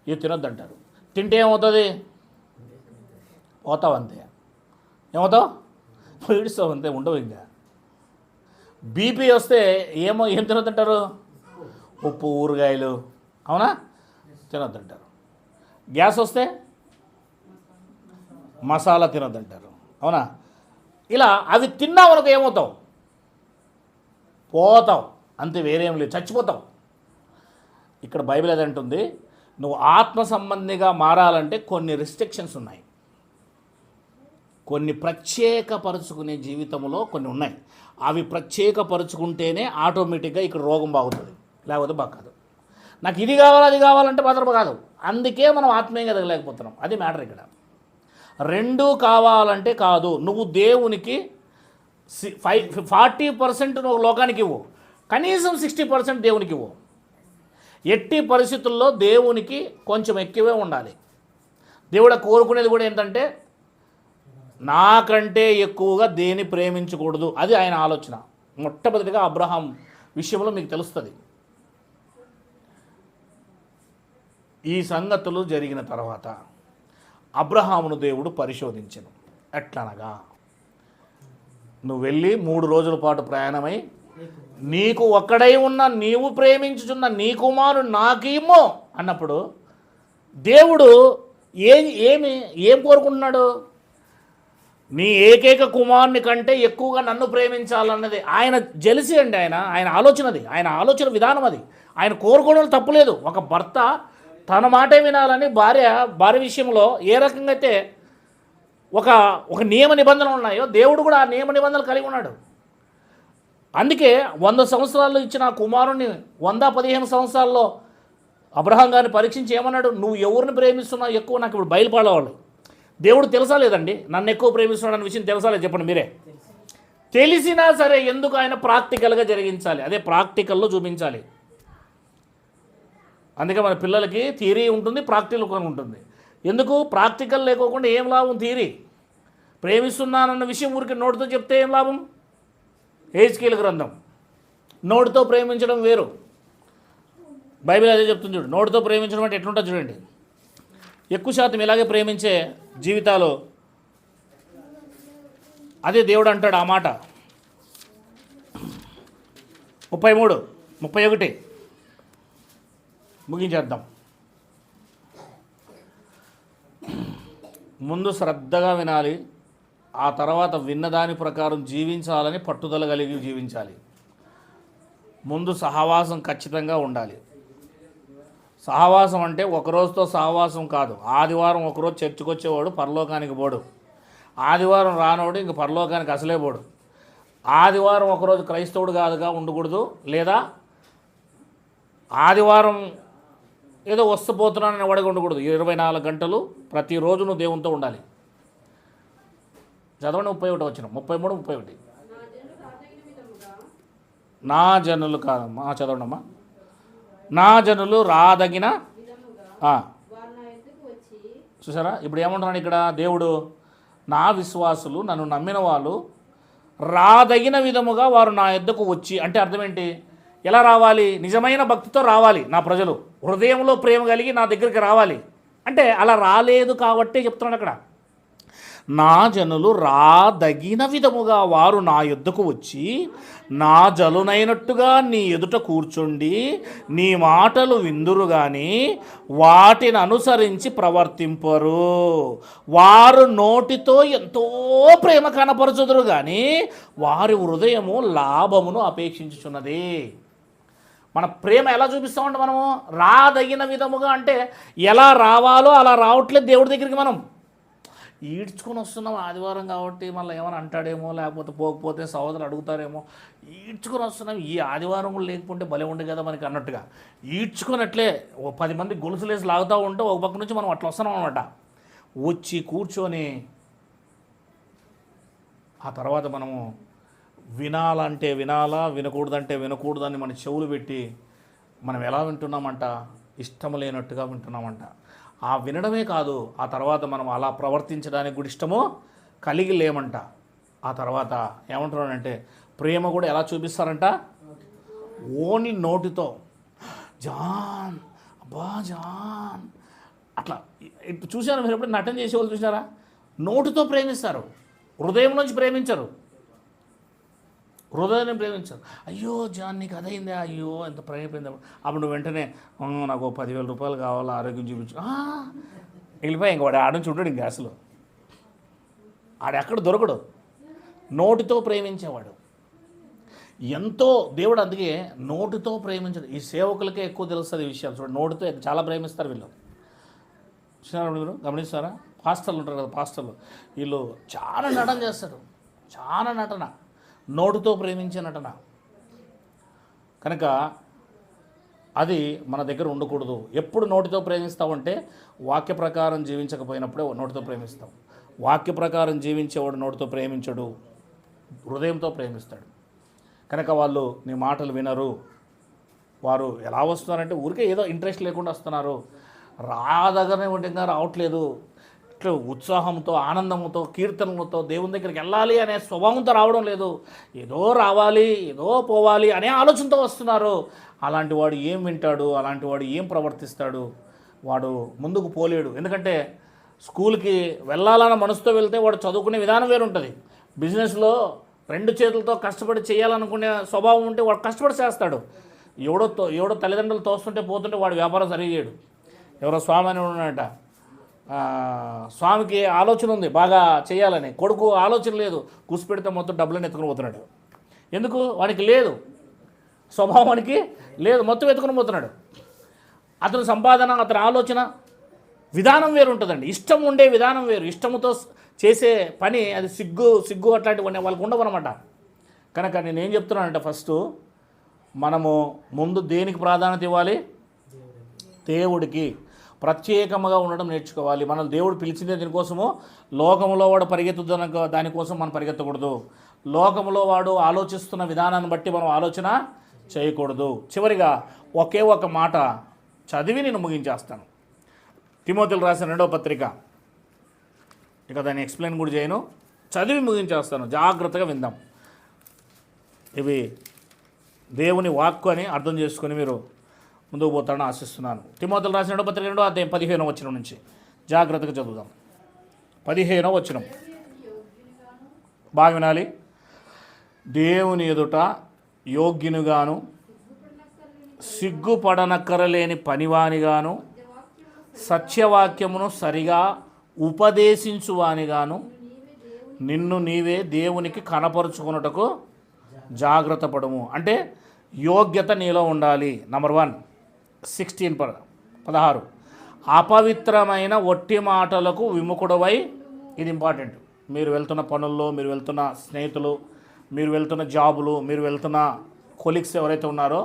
ఇవి తినొద్దంటారు. తింటే ఏమవుతుంది? పోతావు అంతే. ఏమవుతావు? పీడిస్తావు అంతే, ఉండవు. ఇంకా బీపీ వస్తే ఏం తినొద్దంటారు? ఉప్పు, ఊరగాయలు, అవునా, తినొద్దంటారు. గ్యాస్ వస్తే మసాలా తినొద్దంటారు, అవునా. ఇలా అవి తిన్నావనుకో ఏమవుతావు? పోతావు అంతే, వేరేం లేదు, చచ్చిపోతావు. ఇక్కడ బైబిల్ ఏదంటుంది? నువ్వు ఆత్మ సంబంధిగా మారాలంటే కొన్ని రిస్ట్రిక్షన్స్ ఉన్నాయి. కొన్ని ప్రత్యేకపరుచుకునే జీవితంలో కొన్ని ఉన్నాయి. అవి ప్రత్యేకపరుచుకుంటేనే ఆటోమేటిక్గా ఇక్కడ రోగం బాగుతుంది, లేకపోతే బాగాదు. నాకు ఇది కావాలి అది కావాలంటే మాత్రం కాదు. అందుకే మనం ఆత్మీయంగా ఎదగలేకపోతున్నాం. అది మ్యాటర్ ఇక్కడ. రెండూ కావాలంటే కాదు. నువ్వు దేవునికి 40% నువ్వు లోకానికి ఇవ్వు, కనీసం 60% దేవునికి ఇవ్వు. ఎట్టి పరిస్థితుల్లో దేవునికి కొంచెం ఎక్కువే ఉండాలి. దేవుడు కోరుకునేది కూడా ఏంటంటే నాకంటే ఎక్కువగా దేని ప్రేమించకూడదు. అది ఆయన ఆలోచన. మొట్టమొదటిగా అబ్రహాం విషయంలో మీకు తెలుస్తుంది. ఈ సంగతులు జరిగిన తర్వాత అబ్రహామును దేవుడు పరిశోధించెను. ఎట్లనగా, నువ్వు వెళ్ళి 3 రోజుల పాటు ప్రయాణమై నీకు ఒక్కడై ఉన్న నీవు ప్రేమించుచున్న నీ కుమారుడు నాకేమో అన్నప్పుడు దేవుడు ఏం కోరుకుంటున్నాడు? నీ ఏకైక కుమారుని కంటే ఎక్కువగా నన్ను ప్రేమించాలన్నది ఆయన జెలసీ అండి. ఆయన ఆలోచనది, ఆయన ఆలోచన విధానం అది. ఆయన కోరుకోవడం తప్పులేదు. ఒక భర్త తన మాటే వినాలని భార్య విషయంలో ఏ రకంగా అయితే ఒక నియమ నిబంధనలు ఉన్నాయో దేవుడు కూడా ఆ నియమ నిబంధనలు కలిగి ఉన్నాడు. అందుకే 100 సంవత్సరాలు ఇచ్చిన ఆ కుమారుణ్ణి 115 సంవత్సరాల్లో అబ్రహాం గారిని పరీక్షించి ఏమన్నాడు, నువ్వు ఎవరిని ప్రేమిస్తున్నావు ఎక్కువ నాకు ఇప్పుడు బయలుపడేవాళ్ళు. దేవుడు తెలుసా లేదండి నన్ను ఎక్కువ ప్రేమిస్తున్నాడు అనే విషయం తెలుసా లేదు చెప్పండి మీరే. తెలిసినా సరే ఎందుకు ఆయన ప్రాక్టికల్గా జరిగించాలి, అదే ప్రాక్టికల్లో చూపించాలి. అందుకే మన పిల్లలకి థియరీ ఉంటుంది, ప్రాక్టికల్ ఉంటుంది. ఎందుకు ప్రాక్టికల్ లేకోకుండా ఏం లాభం? థియరీ ప్రేమిస్తున్నానన్న విషయం ఊరికి నోటితో చెప్తే ఏం లాభం? హెజ్కేలు గ్రంథం నోటితో ప్రేమించడం వేరు, బైబిల్ అదే చెప్తుంది చూడు. నోటితో ప్రేమించడం అంటే ఎట్లుంటుంది చూడండి. ఎక్కువ శాతం ఇలాగే ప్రేమించే జీవితాలు, అదే దేవుడు అంటాడు ఆ మాట 33, 31 ముగించేద్దాం. ముందు శ్రద్ధగా వినాలి, ఆ తర్వాత విన్నదాని ప్రకారం జీవించాలని పట్టుదల కలిగి జీవించాలి. ముందు సహవాసం ఖచ్చితంగా ఉండాలి. సహవాసం అంటే ఒకరోజుతో సహవాసం కాదు. ఆదివారం ఒకరోజు చర్చికి వచ్చేవాడు పరలోకానికి పోడు, ఆదివారం రానోడు ఇంక పరలోకానికి అసలే పోడు. ఆదివారం ఒకరోజు క్రైస్తవుడు కాదుగా ఉండకూడదు, లేదా ఆదివారం ఏదో వస్తుపోతున్నానని వాడిగా ఉండకూడదు. 24 గంటలు ప్రతిరోజు నువ్వు దేవునితో ఉండాలి. చదవండి 31 వచ్చిన 33, 31. నా జనులు కాదమ్మా, చదవండమ్మా. నా జనులు రాదగిన, చూసారా ఇప్పుడు ఏమంటున్నాడు ఇక్కడ దేవుడు, నా విశ్వాసులు నన్ను నమ్మిన వాళ్ళు రాదగిన విధముగా వారు నా యొద్దకు వచ్చి, అంటే అర్థం ఏంటి? ఎలా రావాలి? నిజమైన భక్తితో రావాలి. నా ప్రజలు హృదయంలో ప్రేమ కలిగి నా దగ్గరికి రావాలి. అంటే అలా రాలేదు కాబట్టి చెప్తున్నాడు అక్కడ, నా జనులు రాదగిన విధముగా వారు నా యొద్దకు వచ్చి నా జలునైనట్టుగా నీ ఎదుట కూర్చుండి నీ మాటలు విందురు గాని వాటిని అనుసరించి ప్రవర్తింపరు. వారు నోటితో ఎంతో ప్రేమ కనపరచుదురు కానీ వారి హృదయము లాభమును అపేక్షించుచున్నది. మన ప్రేమ ఎలా చూపిస్తామంటే మనము రాదగిన విధముగా, అంటే ఎలా రావాలో అలా రావట్లేదు దేవుడి దగ్గరికి. మనం ఈడ్చుకొని వస్తున్నాం ఆదివారం కాబట్టి మళ్ళీ ఏమైనా అంటాడేమో, లేకపోతే పోకపోతే సహోదరులు అడుగుతారేమో, ఈడ్చుకొని వస్తున్నాం. ఈ ఆదివారం కూడా లేకపోతే భలే ఉండే కదా మనకి అన్నట్టుగా ఈడ్చుకున్నట్లే 10 మంది గొలుసులేసి లాగుతూ ఉంటే ఒక పక్క నుంచి మనం అట్లా వస్తున్నాం అనమాట. వచ్చి కూర్చొని ఆ తర్వాత మనము వినాలంటే వినాలా, వినకూడదంటే వినకూడదని మన చెవులు పెట్టి మనం ఎలా వింటున్నామంట, ఇష్టము లేనట్టుగా వింటున్నామంట. ఆ వినడమే కాదు, ఆ తర్వాత మనం అలా ప్రవర్తించడానికి కూడా ఇష్టమో కలిగి లేమంట. ఆ తర్వాత ఏమంటున్నాడంటే ప్రేమ కూడా ఎలా చూపిస్తారంట, ఓని నోటితో జాన్ అబ్బా జాన్ అట్లా. ఇప్పుడు చూసారా మీరు ఎప్పుడు నటన చేసేవాళ్ళు చూసారా? నోటితో ప్రేమిస్తారు, హృదయం నుంచి ప్రేమించరు. హృదయాన్ని ప్రేమించారు. అయ్యో జాన్ నీకు అదైందా, అయ్యో ఎంత ప్రేమైపోయిందా. అప్పుడు నువ్వు వెంటనే నాకు 10,000 రూపాయలు కావాలా, ఆరోగ్యం చూపించు వెళ్ళిపోయి ఇంక వాడు ఆడ నుంచి ఉంటాడు. ఇంక అసలు ఆడెక్కడ దొరకడు. నోటితో ప్రేమించేవాడు ఎంతో దేవుడు. అందుకే నోటితో ప్రేమించడు. ఈ సేవకులకే ఎక్కువ తెలుస్తుంది ఈ విషయాలు. చూడండి, నోటితో చాలా ప్రేమిస్తారు వీళ్ళు. మీరు గమనిస్తారా? పాస్టర్లు ఉంటారు కదా, పాస్టర్లు వీళ్ళు చాలా నటన చేస్తారు, చాలా నటన, నోటితో ప్రేమించే నటన. కనుక అది మన దగ్గర ఉండకూడదు. ఎప్పుడు నోటితో ప్రేమిస్తామంటే వాక్య ప్రకారం జీవించకపోయినప్పుడే నోటితో ప్రేమిస్తాం. వాక్య ప్రకారం జీవించేవాడు నోటితో ప్రేమించడు, హృదయంతో ప్రేమిస్తాడు. కనుక వాళ్ళు నీ మాటలు వినరు. వారు ఎలా వస్తున్నారంటే ఊరికే ఏదో ఇంట్రెస్ట్ లేకుండా వస్తున్నారు, రాదగనే ఉండగా రావట్లేదు. ఇట్లా ఉత్సాహంతో, ఆనందంతో, కీర్తనలతో దేవుని దగ్గరికి వెళ్ళాలి అనే స్వభావంతో రావడం లేదు. ఏదో రావాలి, ఏదో పోవాలి అనే ఆలోచనతో వస్తున్నారు. అలాంటి వాడు ఏం వింటాడు? అలాంటి వాడు ఏం ప్రవర్తిస్తాడు? వాడు ముందుకు పోలేడు. ఎందుకంటే స్కూల్కి వెళ్ళాలన్న మనసుతో వెళ్తే వాడు చదువుకునే విధానం వేరు ఉంటుంది. బిజినెస్లో 2 చేతులతో కష్టపడి చేయాలనుకునే స్వభావం ఉంటే వాడు కష్టపడి చేస్తాడు. ఎవడో తల్లిదండ్రులు తోస్తుంటే పోతుంటే వాడు వ్యాపారం సరిగా చేయడు. ఎవరో స్వామి అని ఉన్నాడట, స్వామికి ఆలోచన ఉంది బాగా చేయాలని, కొడుకు ఆలోచన లేదు, కూసిపెడితే మొత్తం డబ్బులను ఎత్తుకుని పోతున్నాడు. ఎందుకు? వానికి లేదు స్వభావానికి, లేదు, మొత్తం ఎత్తుకుని పోతున్నాడు. అతని సంపాదన, అతని ఆలోచన విధానం వేరు ఉంటుందండి. ఇష్టం ఉండే విధానం వేరు, ఇష్టంతో చేసే పని అది సిగ్గు అట్లాంటివి వాళ్ళకు ఉండవన్నమాట. కనుక నేనేం చెప్తున్నానంటే, ఫస్ట్ మనము ముందు దేనికి ప్రాధాన్యత ఇవ్వాలి? దేవుడికి ప్రత్యేకంగా ఉండడం నేర్చుకోవాలి. మనం దేవుడు పిలిచిందే దీనికోసము. లోకంలో వాడు పరిగెత్తుతున్న దానికోసం మనం పరిగెత్తకూడదు. లోకంలో వాడు ఆలోచిస్తున్న విధానాన్ని బట్టి మనం ఆలోచన చేయకూడదు. చివరిగా ఒకే ఒక మాట చదివి నేను ముగించేస్తాను. తిమోతికి రాసిన 2వ పత్రిక, ఇక దాన్ని ఎక్స్ప్లెయిన్ కూడా చేయను, చదివి ముగించేస్తాను. జాగ్రత్తగా విందాం. ఇవి దేవుని వాక్కు అని అర్థం చేసుకొని మీరు ముందుకు పోతాడని ఆశిస్తున్నాను. తిమోతికి రాసిన 2వ పత్రిక 2వ అధ్యాయం 15వ వచనం నుంచి జాగ్రత్తగా చదువుదాం. 15వ వచనం బాగా వినాలి. దేవుని ఎదుట యోగ్యునిగాను, సిగ్గుపడనక్కరలేని పనివానిగాను, సత్యవాక్యమును సరిగా ఉపదేశించువానిగాను నిన్ను నీవే దేవునికి కనపరుచుకున్నటకు జాగ్రత్త పడము. అంటే యోగ్యత నీలో ఉండాలి. నంబర్ 1, 16 అపవిత్రమైన ఒట్టి మాటలకు విముఖుడవై, ఇది ఇంపార్టెంట్. మీరు వెళ్తున్న పనుల్లో, మీరు వెళ్తున్న స్నేహితులు, మీరు వెళ్తున్న జాబులు, మీరు వెళ్తున్న కొలీగ్స్ ఎవరైతే ఉన్నారో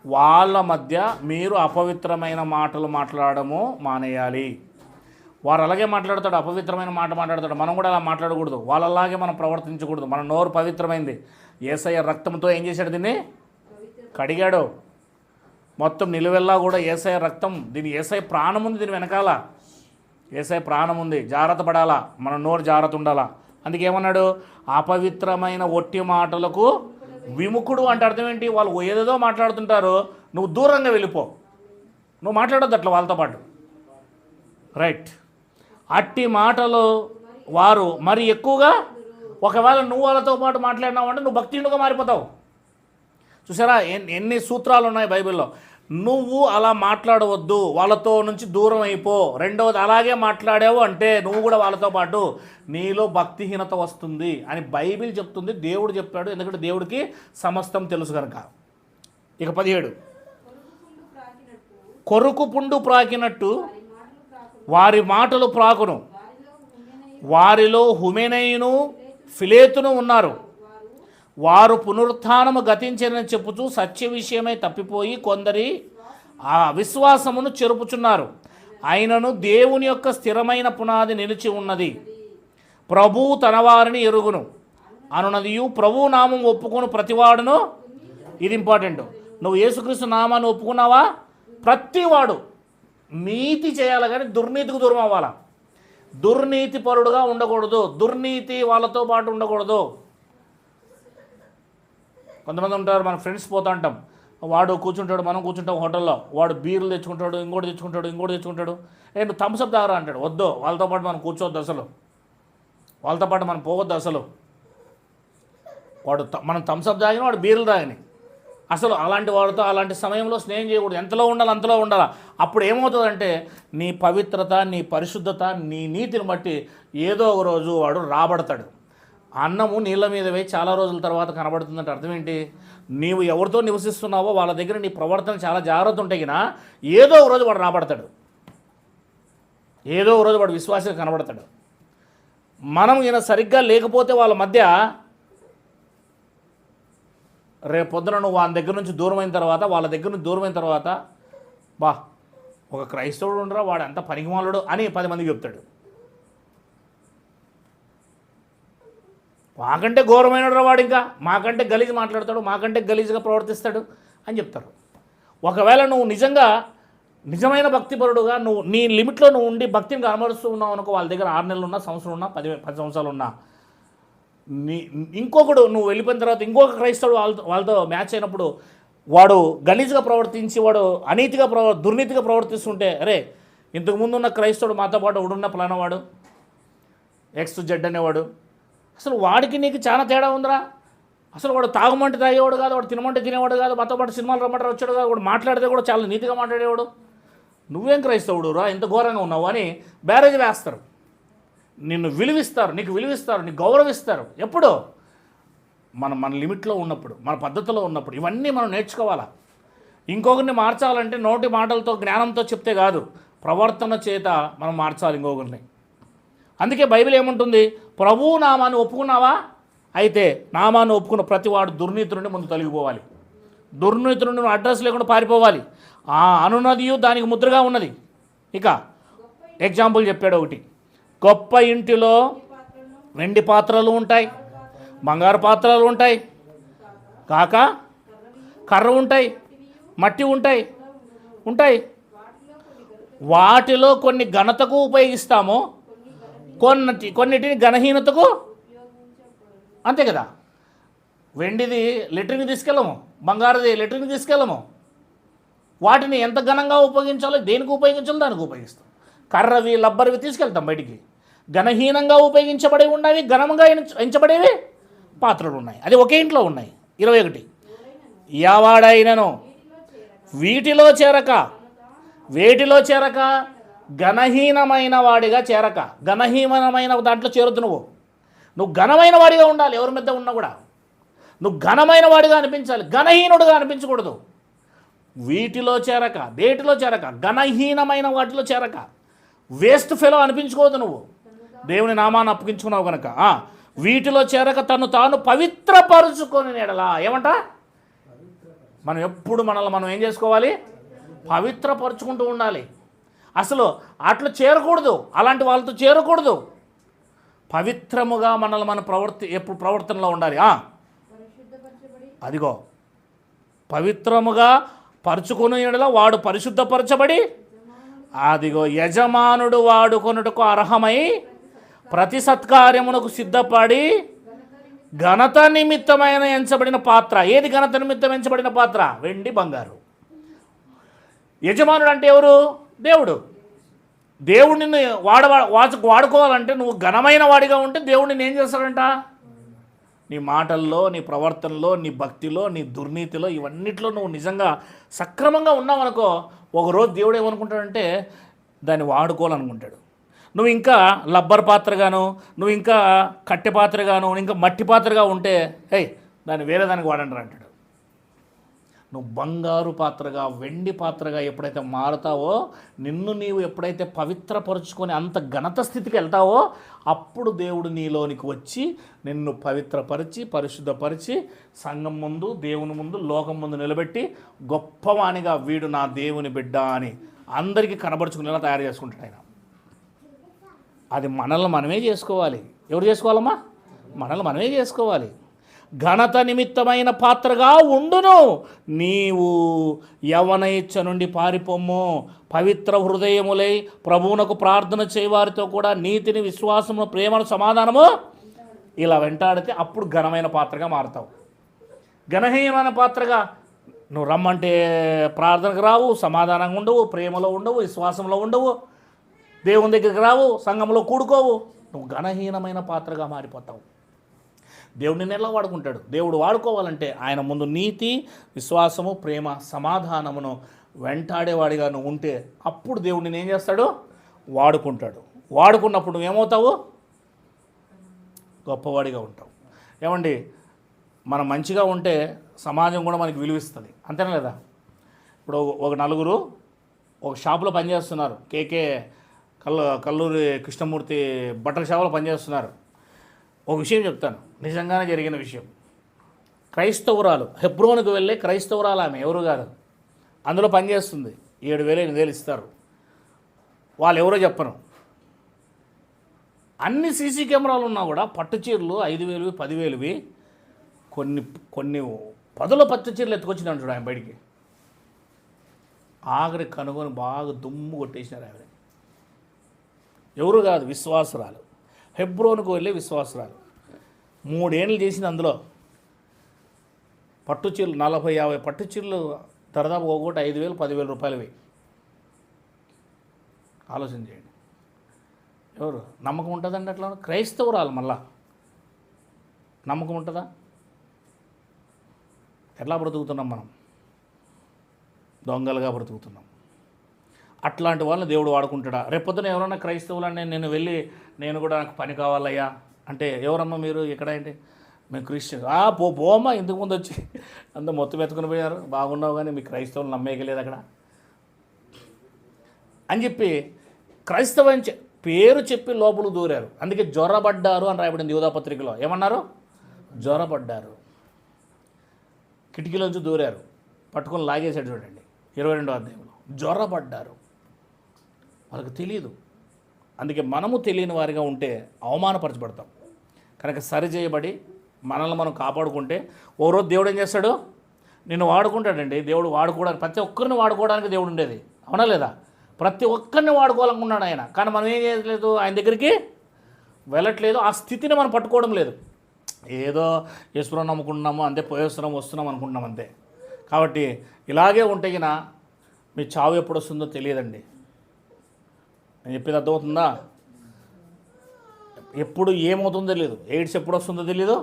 వాళ్ళ మధ్య మీరు అపవిత్రమైన మాటలు మాట్లాడము మానేయాలి. వారు అలాగే మాట్లాడతాడు, అపవిత్రమైన మాట మాట్లాడతాడు. మనం కూడా అలా మాట్లాడకూడదు, వాళ్ళలాగే మనం ప్రవర్తించకూడదు. మన నోరు పవిత్రమైంది. యేసయ్య రక్తంతో ఏం చేశాడు? దీన్ని కడిగాడు. మొత్తం నిలువెల్లా కూడా యేసయ్య రక్తం, దీని యేసయ్య ప్రాణం ఉంది, దీని వెనకాల యేసయ్య ప్రాణం ఉంది. జాగ్రత్త పడాలా, మన నోరు జాగ్రత్త ఉండాలా. అందుకేమన్నాడు? అపవిత్రమైన ఒట్టి మాటలకు విముఖుడు అంటే అర్థం ఏంటి? వాళ్ళు ఏదేదో మాట్లాడుతుంటారు, నువ్వు దూరంగా వెళ్ళిపో, నువ్వు మాట్లాడొద్దు అట్లా వాళ్ళతో పాటు. రైట్. అట్టి మాటలు వారు మరి ఎక్కువగా, ఒకవేళ నువ్వు వాళ్ళతో పాటు మాట్లాడినావు అంటే నువ్వు భక్తిహీనుడుగా మారిపోతావు. చూసారా ఎన్ని సూత్రాలు ఉన్నాయి బైబిల్లో. నువ్వు అలా మాట్లాడవద్దు, వాళ్ళతో నుంచి దూరం అయిపో. రెండవది, అలాగే మాట్లాడావు అంటే నువ్వు కూడా వాళ్ళతో పాటు నీలో భక్తిహీనత వస్తుంది అని బైబిల్ చెప్తుంది, దేవుడు చెప్పాడు. ఎందుకంటే దేవుడికి సమస్తం తెలుసు కనుక. ఇక 17 కొరుకు పుండు ప్రాకినట్టు వారి మాటలు ప్రాకును, వారిలో హుమెనయును ఫిలేతును ఉన్నారు. వారు పునరుత్థానము గతించనని చెప్పుచూ సత్య విషయమై తప్పిపోయి కొందరి ఆ విశ్వాసమును చెరుపుచున్నారు. అయినను దేవుని యొక్క స్థిరమైన పునాది నిలిచి ఉన్నది. ప్రభువు తన వారిని ఎరుగును అనునదియు, ప్రభువు నామం ఒప్పుకొను ప్రతివాడును. ఇది ఇంపార్టెంట్. నువ్వు యేసుక్రీస్తు నామాన్ని ఒప్పుకున్నావా? ప్రతివాడు నీతి చేయాలి, కానీ దుర్నీతికి దూరం అవ్వాలా. దుర్నీతి పరుడుగా ఉండకూడదు, దుర్నీతి వాళ్ళతో పాటు ఉండకూడదు. కొంతమంది ఉంటారు, మన ఫ్రెండ్స్ పోతూ ఉంటాం, వాడు కూర్చుంటాడు, మనం కూర్చుంటాం హోటల్లో, వాడు బీర్లు తెచ్చుకుంటాడు, ఇంకోటి తెచ్చుకుంటాడు. నువ్వు థమ్స్అప్ తాగరా అంటాడు. వద్దు, వాళ్ళతో పాటు మనం కూర్చోవద్దు, అసలు వాళ్ళతో పాటు మనం పోవద్దు. అసలు మనం థమ్స్అప్ తాగిన, వాడు బీర్లు తాగని. అసలు అలాంటి వాడితో అలాంటి సమయంలో స్నేహం చేయకూడదు. ఎంతలో ఉండాలి అంతలో ఉండాలా. అప్పుడు ఏమవుతుందంటే నీ పవిత్రత, నీ పరిశుద్ధత, నీ నీతిని బట్టి ఏదో ఒక రోజు వాడు రాబడతాడు. అన్నము నీళ్ళ మీద వేయి చాలా రోజుల తర్వాత కనబడుతుందంటే అర్థం ఏంటి? నీవు ఎవరితో నివసిస్తున్నావో వాళ్ళ దగ్గర నీ ప్రవర్తన చాలా జాగ్రత్త ఉంటే గినా ఏదో ఒక రోజు వాడు రాబడతాడు, ఏదో ఒక రోజు వాడు విశ్వాసంగా కనబడతాడు. మనం ఈయన సరిగ్గా లేకపోతే వాళ్ళ మధ్య రేపు పొద్దున నువ్వు వాళ్ళ దగ్గర నుంచి దూరమైన తర్వాత బా ఒక క్రైస్తవుడు ఉండరా, వాడు అంత పనికిమాలుడు అని 10 మందికి చెప్తాడు. మాకంటే ఘోరమైనడు వాడు, ఇంకా మాకంటే గలీజ్ మాట్లాడతాడు, మాకంటే గలీజ్గా ప్రవర్తిస్తాడు అని చెప్తారు. ఒకవేళ నువ్వు నిజమైన భక్తిపరుడుగా నువ్వు నీ లిమిట్లో నువ్వు ఉండి భక్తిని కనబరుస్తూ ఉన్నావు అనుకో, వాళ్ళ దగ్గర 6 నెలలు ఉన్నా, సంవత్సరం ఉన్నా, 10 సంవత్సరాలు ఉన్నా, ఇంకొకడు నువ్వు వెళ్ళిపోయిన తర్వాత ఇంకొక క్రైస్తవుడు వాళ్ళతో మ్యాచ్ అయినప్పుడు వాడు గలీజ్గా ప్రవర్తించి, వాడు దుర్నీతిగా ప్రవర్తిస్తుంటే, అరే ఇంతకుముందు ఉన్న క్రైస్తవుడు మాతో పాటు ఉడున్న ప్లానవాడు XZ అనేవాడు, అసలు వాడికి నీకు చాలా తేడా ఉందిరా. అసలు వాడు తాగమంటే తాగేవాడు కాదు, వాడు తినమంటే తినేవాడు కాదు, మాతో పాటు సినిమాలు రమ్మంటారు వచ్చాడు కాదు, వాడు మాట్లాడితే కూడా చాలా నీతిగా మాట్లాడేవాడు. నువ్వేం క్రైస్తవుడు రా ఇంత ఘోరంగా ఉన్నావు అని బ్యారేజ్ వేస్తారు. నిన్ను విలువిస్తారు, నీకు విలువిస్తారు, నీకు గౌరవిస్తారు. ఎప్పుడు? మన లిమిట్లో ఉన్నప్పుడు, మన పద్ధతిలో ఉన్నప్పుడు. ఇవన్నీ మనం నేర్చుకోవాలా. ఇంకొకరిని మార్చాలంటే నోటి మాటలతో జ్ఞానంతో చెప్తే కాదు, ప్రవర్తన చేత మనం మార్చాలి ఇంకొకరిని. అందుకే బైబిల్ ఏముంటుంది? ప్రభువు నామాన్ని ఒప్పుకున్నావా? అయితే నామాన్ని ఒప్పుకున్న ప్రతివాడు దుర్నీతి నుండి ముందు తొలగిపోవాలి. దుర్నీతి నుండి అడ్రస్ లేకుండా పారిపోవాలి. ఆ అనున్నదియు దానికి ముద్రగా ఉన్నది. ఇక ఎగ్జాంపుల్ చెప్పాడు ఒకటి. గొప్ప ఇంటిలో వెండి పాత్రలు ఉంటాయి, బంగారు పాత్రలు ఉంటాయి, కాక కర్ర ఉంటాయి, మట్టి ఉంటాయి. వాటిలో కొన్ని ఘనతకు ఉపయోగిస్తాము, కొన్నిటిని ఘనహీనతకు. అంతే కదా. వెండిది లెటర్ని తీసుకెళ్ళము, బంగారుది లెటర్ని తీసుకెళ్ళము. వాటిని ఎంత ఘనంగా ఉపయోగించాలో, దేనికి ఉపయోగించాలో దానికి ఉపయోగిస్తాం. కర్రవి లబ్బర్వి తీసుకెళ్తాం బయటికి. ఘనహీనంగా ఉపయోగించబడి ఉన్నవి, ఘనంగా ఎంచబడేవి పాత్రలు ఉన్నాయి. అది ఒకే ఇంట్లో ఉన్నాయి. 21 యావాడైనను వేటిలో చేరక ఘనహీనమైన వాడిగా చేరక. ఘనహీనమైన దాంట్లో చేరొద్దు. నువ్వు ఘనమైన వాడిగా ఉండాలి. ఎవరి మీద ఉన్నా కూడా నువ్వు ఘనమైన వాడిగా అనిపించాలి, ఘనహీనుడుగా అనిపించకూడదు. వీటిలో చేరక, దేటిలో చేరక, ఘనహీనమైన వాటిలో చేరక, వేస్ట్ ఫెలో అనిపించుకోవద్దు. నువ్వు దేవుని నామాన్ని అప్పగించుకున్నావు కనుక వీటిలో చేరక తను తాను పవిత్రపరుచుకొని ఎడలా. ఏమంట? మనం ఎప్పుడు మనల్ని మనం ఏం చేసుకోవాలి? పవిత్రపరుచుకుంటూ ఉండాలి. అసలు అట్లా చేరకూడదు, అలాంటి వాళ్ళతో చేరకూడదు. పవిత్రముగా మనల్ని మన ఎప్పుడు ప్రవర్తనలో ఉండాలి. అదిగో పవిత్రముగా పరుచుకుని ఎడలా వాడు పరిశుద్ధపరచబడి, అదిగో యజమానుడు వాడుకొనుటకు అర్హమై ప్రతి సత్కార్యమునకు సిద్ధపడి ఘనత నిమిత్తమైన ఎంచబడిన పాత్ర. ఏది ఘనత నిమిత్తం ఎంచబడిన పాత్ర? వెండి బంగారు. యజమానుడు అంటే ఎవరు? దేవుడు. దేవుడు నిన్ను వాడుకోవాలంటే నువ్వు ఘనమైన వాడిగా ఉంటే దేవుడు నిన్ను ఏం చేస్తాడంట? నీ మాటల్లో, నీ ప్రవర్తనలో, నీ భక్తిలో, నీ దుర్నీతిలో, ఇవన్నిట్లో నువ్వు నిజంగా సక్రమంగా ఉన్నావనుకో, ఒకరోజు దేవుడు ఏమనుకుంటాడంటే దాన్ని వాడుకోవాలనుకుంటాడు. నువ్వు ఇంకా లబ్బర్ పాత్రగాను, నువ్వు ఇంకా కట్టె పాత్రగాను, ఇంకా మట్టి పాత్రగా ఉంటే దాన్ని వేరే దానికి వాడంటారు అంటాడు. నువ్వు బంగారు పాత్రగా, వెండి పాత్రగా ఎప్పుడైతే మారుతావో, నిన్ను నీవు ఎప్పుడైతే పవిత్రపరుచుకొని అంత ఘనత స్థితికి వెళ్తావో, అప్పుడు దేవుడు నీలోనికి వచ్చి నిన్ను పవిత్రపరిచి, పరిశుద్ధపరిచి, సంఘం ముందు, దేవుని ముందు, లోకం ముందు నిలబెట్టి గొప్పవానిగా వీడు నా దేవుని బిడ్డ అని అందరికీ కనబరుచుకునేలా తయారు చేసుకుంటాడు ఆయన. అది మనల్ని మనమే చేసుకోవాలి. ఎవరు చేసుకోవాలమ్మా? మనల్ని మనమే చేసుకోవాలి. ఘనత నిమిత్తమైన పాత్రగా ఉండును. నీవు యవ్వన ఇచ్చ నుండి పారిపోమ్ము. పవిత్ర హృదయములై ప్రభువునకు ప్రార్థన చేయవారితో కూడా నీతిని, విశ్వాసము, ప్రేమను, సమాధానము ఇలా వెంటాడితే అప్పుడు ఘనమైన పాత్రగా మారుతావు. ఘనహీనమైన పాత్రగా నువ్వు రమ్మంటే ప్రార్థనకు రావు, సమాధానంగా ఉండవు, ప్రేమలో ఉండవు, విశ్వాసంలో ఉండవు, దేవుని దగ్గరికి రావు, సంఘంలో కూడుకోవు. నువ్వు ఘనహీనమైన పాత్రగా మారిపోతావు. దేవుడు నిన్ను ఎలా వాడుకుంటాడు? దేవుడు వాడుకోవాలంటే ఆయన ముందు నీతి, విశ్వాసము, ప్రేమ, సమాధానమును వెంటాడేవాడిగా నువ్వు ఉంటే అప్పుడు దేవుడు నిన్ను ఏం చేస్తాడు? వాడుకుంటాడు. వాడుకున్నప్పుడు నువ్వేమవుతావు? గొప్పవాడిగా ఉంటావు. ఏమండి, మనం మంచిగా ఉంటే సమాజం కూడా మనకి విలువిస్తుంది. అంతేనా లేదా? ఇప్పుడు ఒక నలుగురు ఒక షాపులో పనిచేస్తున్నారు. కేకే కల్లూరి కృష్ణమూర్తి బట్టల షాపులో పనిచేస్తున్నారు. ఒక విషయం చెప్తాను, నిజంగానే జరిగిన విషయం. క్రైస్తవురాలు, హెబ్రోనుకు వెళ్ళే క్రైస్తవురాలు ఆమె, ఎవరు కాదు. అందులో పనిచేస్తుంది. 7,000 8,000 ఇస్తారు. వాళ్ళు ఎవరో చెప్పను. అన్ని సీసీ కెమెరాలు ఉన్నా కూడా పట్టు చీరలు 5,000 10,000 కొన్ని పదుల పట్టు చీరలు ఎత్తుకొచ్చినాడు చూడు ఆయన బయటికి. ఆఖరి కనుగొని బాగా దుమ్ము కొట్టేసినారు ఆవిడ. ఎవరు కాదు, విశ్వాసురాలు. హెబ్రోనుకు వెళ్ళే విశ్వాసురాలు. 3 ఏళ్ళు చేసింది. అందులో పట్టు చీరలు 40-50 పట్టు చీరలు దాదాపు ఒకటి 5,000 10,000 రూపాయలవి. ఆలోచన చేయండి. ఎవరు నమ్మకం ఉంటుందండి అట్లా? క్రైస్తవురాలు మళ్ళా నమ్మకం ఉంటుందా? ఎట్లా బ్రతుకుతున్నాం మనం? దొంగలుగా బ్రతుకుతున్నాం. అట్లాంటి వాళ్ళని దేవుడు వాడుకుంటాడా? రేపొద్దున ఎవరన్నా క్రైస్తవులని నేను వెళ్ళి నేను కూడా నాకు పని కావాలయ్యా అంటే, ఎవరమ్మా మీరు ఇక్కడ ఏంటి, మేము క్రిస్టియన్, పోమ్మా ఇంతకు ముందు వచ్చి అంత మొత్తం ఎత్తుకుని పోయారు, బాగున్నావు కానీ మీ క్రైస్తవులు నమ్మేయలేదు అక్కడ అని చెప్పి క్రైస్తవం పేరు చెప్పి లోపల దూరారు. అందుకే జ్వరపడ్డారు అని రాయబడింది యూదాపత్రికలో. ఏమన్నారు? జ్వరపడ్డారు. కిటికీలోంచి దూరారు, పట్టుకొని లాగేశాడు చూడండి 22వ అధ్యాయంలో. జ్వరపడ్డారు, వాళ్ళకి తెలియదు. అందుకే మనము తెలియని వారిగా ఉంటే అవమానపరచబడతాం. కనుక సరిచేయబడి మనల్ని మనం కాపాడుకుంటే ఓ రోజు దేవుడు ఏం చేస్తాడు? నిన్ను వాడుకుంటాడండి. దేవుడు వాడుకోవడానికి, ప్రతి ఒక్కరిని వాడుకోవడానికి దేవుడు ఉండేది, అవునా లేదా? ప్రతి ఒక్కరిని వాడుకోవాలనుకున్నాడు ఆయన. కానీ మనం ఏం చేయట్లేదు, ఆయన దగ్గరికి వెళ్ళట్లేదు. ఆ స్థితిని మనం పట్టుకోవడం లేదు. ఏదో యేసుప్రభువుని నమ్ముకుంటున్నాము అంతే, పోయేస్తున్నాం వస్తున్నాం అనుకుంటున్నాం అంతే. కాబట్టి ఇలాగే ఉంటే గిన మీ చావు ఎప్పుడు వస్తుందో తెలియదండి. నేను చెప్పేది అర్థమవుతుందా? ఎప్పుడు ఏమవుతుందో తెలియదు. ఎయిడ్స్ ఎప్పుడు వస్తుందో తెలియదు,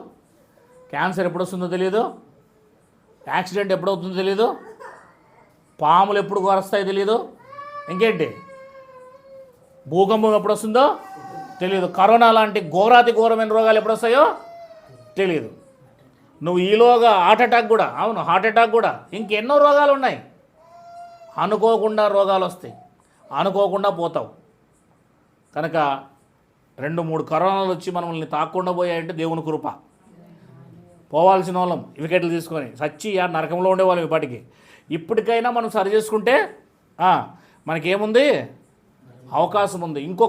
క్యాన్సర్ ఎప్పుడు వస్తుందో తెలియదు, యాక్సిడెంట్ ఎప్పుడు అవుతుందో తెలియదు, పాములు ఎప్పుడు గొరస్తాయో తెలియదు, ఇంకేంటి భూకంపం ఎప్పుడు వస్తుందో తెలియదు, కరోనా లాంటి ఘోరమైన రోగాలు ఎప్పుడు వస్తాయో తెలియదు. నువ్వు ఈలోగా హార్ట్ అటాక్ కూడా, అవును హార్ట్ అటాక్ కూడా, ఇంకెన్నో రోగాలు ఉన్నాయి. అనుకోకుండా రోగాలు వస్తాయి, అనుకోకుండా పోతావు. కనుక 2-3 కరోనాలు వచ్చి మనల్ని తాకుండా పోయాయంటే దేవుని కృప. పోవాల్సిన వాళ్ళం వికెట్లు తీసుకొని సచ్చి నరకంలో ఉండేవాళ్ళం ఇప్పటికి. ఇప్పటికైనా మనం సరి చేసుకుంటే మనకేముంది, అవకాశం ఉంది. ఇంకో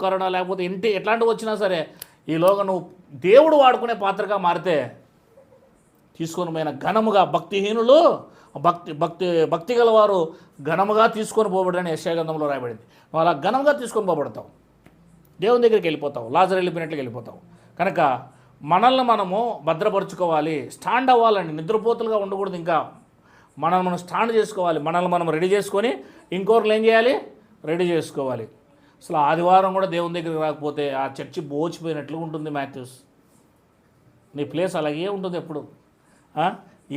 కరోనా లేకపోతే ఎట్లాంటివి వచ్చినా సరే ఈలోగా నువ్వు దేవుడు వాడుకునే పాత్రగా మారితే తీసుకొని పోయిన ఘనముగా భక్తిహీనులు భక్తి గలవారు ఘనముగా తీసుకొని పోబడని యెషయా గ్రంథంలో రాయబడింది. నువ్వు అలా ఘనంగా తీసుకొని పోబడతావు, దేవుని దగ్గరికి వెళ్ళిపోతావు, లాజరు వెళ్ళిపోయినట్లుగా వెళ్ళిపోతావు. కనుక మనల్ని మనము భద్రపరుచుకోవాలి, స్టాండ్ అవ్వాలండి. నిద్రపోతులుగా ఉండకూడదు. ఇంకా మనల్ని మనం స్టాండ్ చేసుకోవాలి, మనల్ని మనం రెడీ చేసుకొని ఇంకొకరు ఏం చేయాలి, రెడీ చేసుకోవాలి. అసలు ఆదివారం కూడా దేవుని దగ్గరికి రాకపోతే ఆ చర్చి బోచిపోయినట్లు ఉంటుంది. మాథ్యూస్, నీ ప్లేస్ అలాగే ఉంటుంది ఎప్పుడు.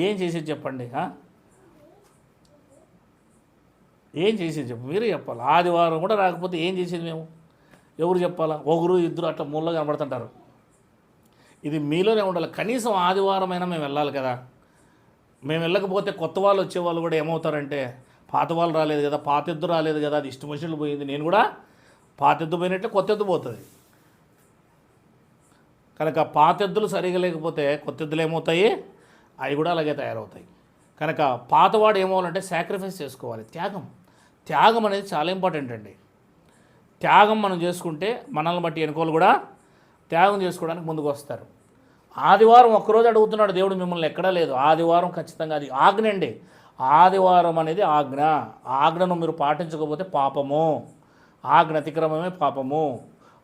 ఏం చేసేది చెప్పండి, ఏం చేసేది చెప్పు, మీరే చెప్పాలి. ఆదివారం కూడా రాకపోతే ఏం చేసేది మేము, ఎవరు చెప్పాలా? ఒకరు ఇద్దరు అట్లా మూలలో కనబడుతుంటారు. ఇది మీలోనే ఉండాలి. కనీసం ఆదివారం అయినా మేము వెళ్ళాలి కదా. మేము వెళ్ళకపోతే కొత్త వాళ్ళు వచ్చేవాళ్ళు కూడా ఏమవుతారంటే, పాత వాళ్ళు రాలేదు కదా, పాత ఎద్దు రాలేదు కదా, అది ఇష్టం వచ్చినట్లు పోయింది, నేను కూడా పాత ఎద్దు పోయినట్లే కొత్త ఎద్దు పోతుంది. కనుక పాత ఎద్దులు సరిగా లేకపోతే కొత్త ఎద్దులు ఏమవుతాయి, అవి కూడా అలాగే తయారవుతాయి. కనుక పాతవాడు ఏమవ్వాలంటే సాక్రిఫైస్ చేసుకోవాలి. త్యాగం అనేది చాలా ఇంపార్టెంట్ అండి. త్యాగం మనం చేసుకుంటే మనల్ని బట్టి ఎన్నికోలు కూడా త్యాగం చేసుకోవడానికి ముందుకు వస్తారు. ఆదివారం ఒక్కరోజు అడుగుతున్నాడు దేవుడు మిమ్మల్ని, ఎక్కడా లేదు. ఆదివారం ఖచ్చితంగా అది ఆజ్ఞ అండి. ఆదివారం అనేది ఆజ్ఞ. ఆజ్ఞను మీరు పాటించకపోతే పాపము, ఆజ్ఞ అతిక్రమమే పాపము.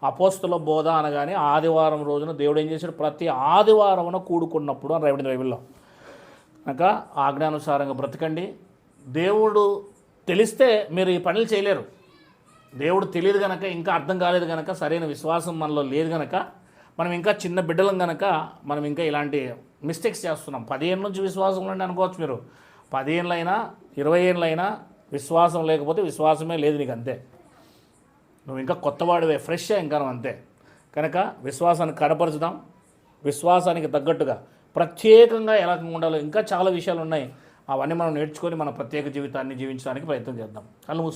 అపోస్తుల బోధ అనగానే ఆదివారం రోజున దేవుడు ఏం చేశాడు, ప్రతి ఆదివారమున కూడుకున్నప్పుడు అని రాయబడింది బైబిల్లో. కనుక ఆజ్ఞానుసారంగా బ్రతకండి. దేవుడు తెలిస్తే మీరు ఈ పనులు చేయలేరు. దేవుడు తెలియదు కనుక, ఇంకా అర్థం కాలేదు కనుక, సరైన విశ్వాసం మనలో లేదు కనుక, మనం ఇంకా చిన్న బిడ్డలం కనుక మనం ఇంకా ఇలాంటి మిస్టేక్స్ చేస్తున్నాం. 10 ఏళ్ళ నుంచి విశ్వాసం ఉండండి అనుకోవచ్చు మీరు. 10 ఏళ్ళైనా 20 ఏళ్ళైనా విశ్వాసం లేకపోతే విశ్వాసమే లేదు నీకు, అంతే. నువ్వు ఇంకా కొత్తవాడివే, ఫ్రెష్ ఇంకా నువ్వు, అంతే. కనుక విశ్వాసాన్ని కనపరచుదాం. విశ్వాసానికి తగ్గట్టుగా ప్రత్యేకంగా ఎలా ఉండాలో ఇంకా చాలా విషయాలు ఉన్నాయి. అవన్నీ మనం నేర్చుకొని మన ప్రత్యేక జీవితాన్ని జీవించడానికి ప్రయత్నం చేద్దాం. కళ్ళు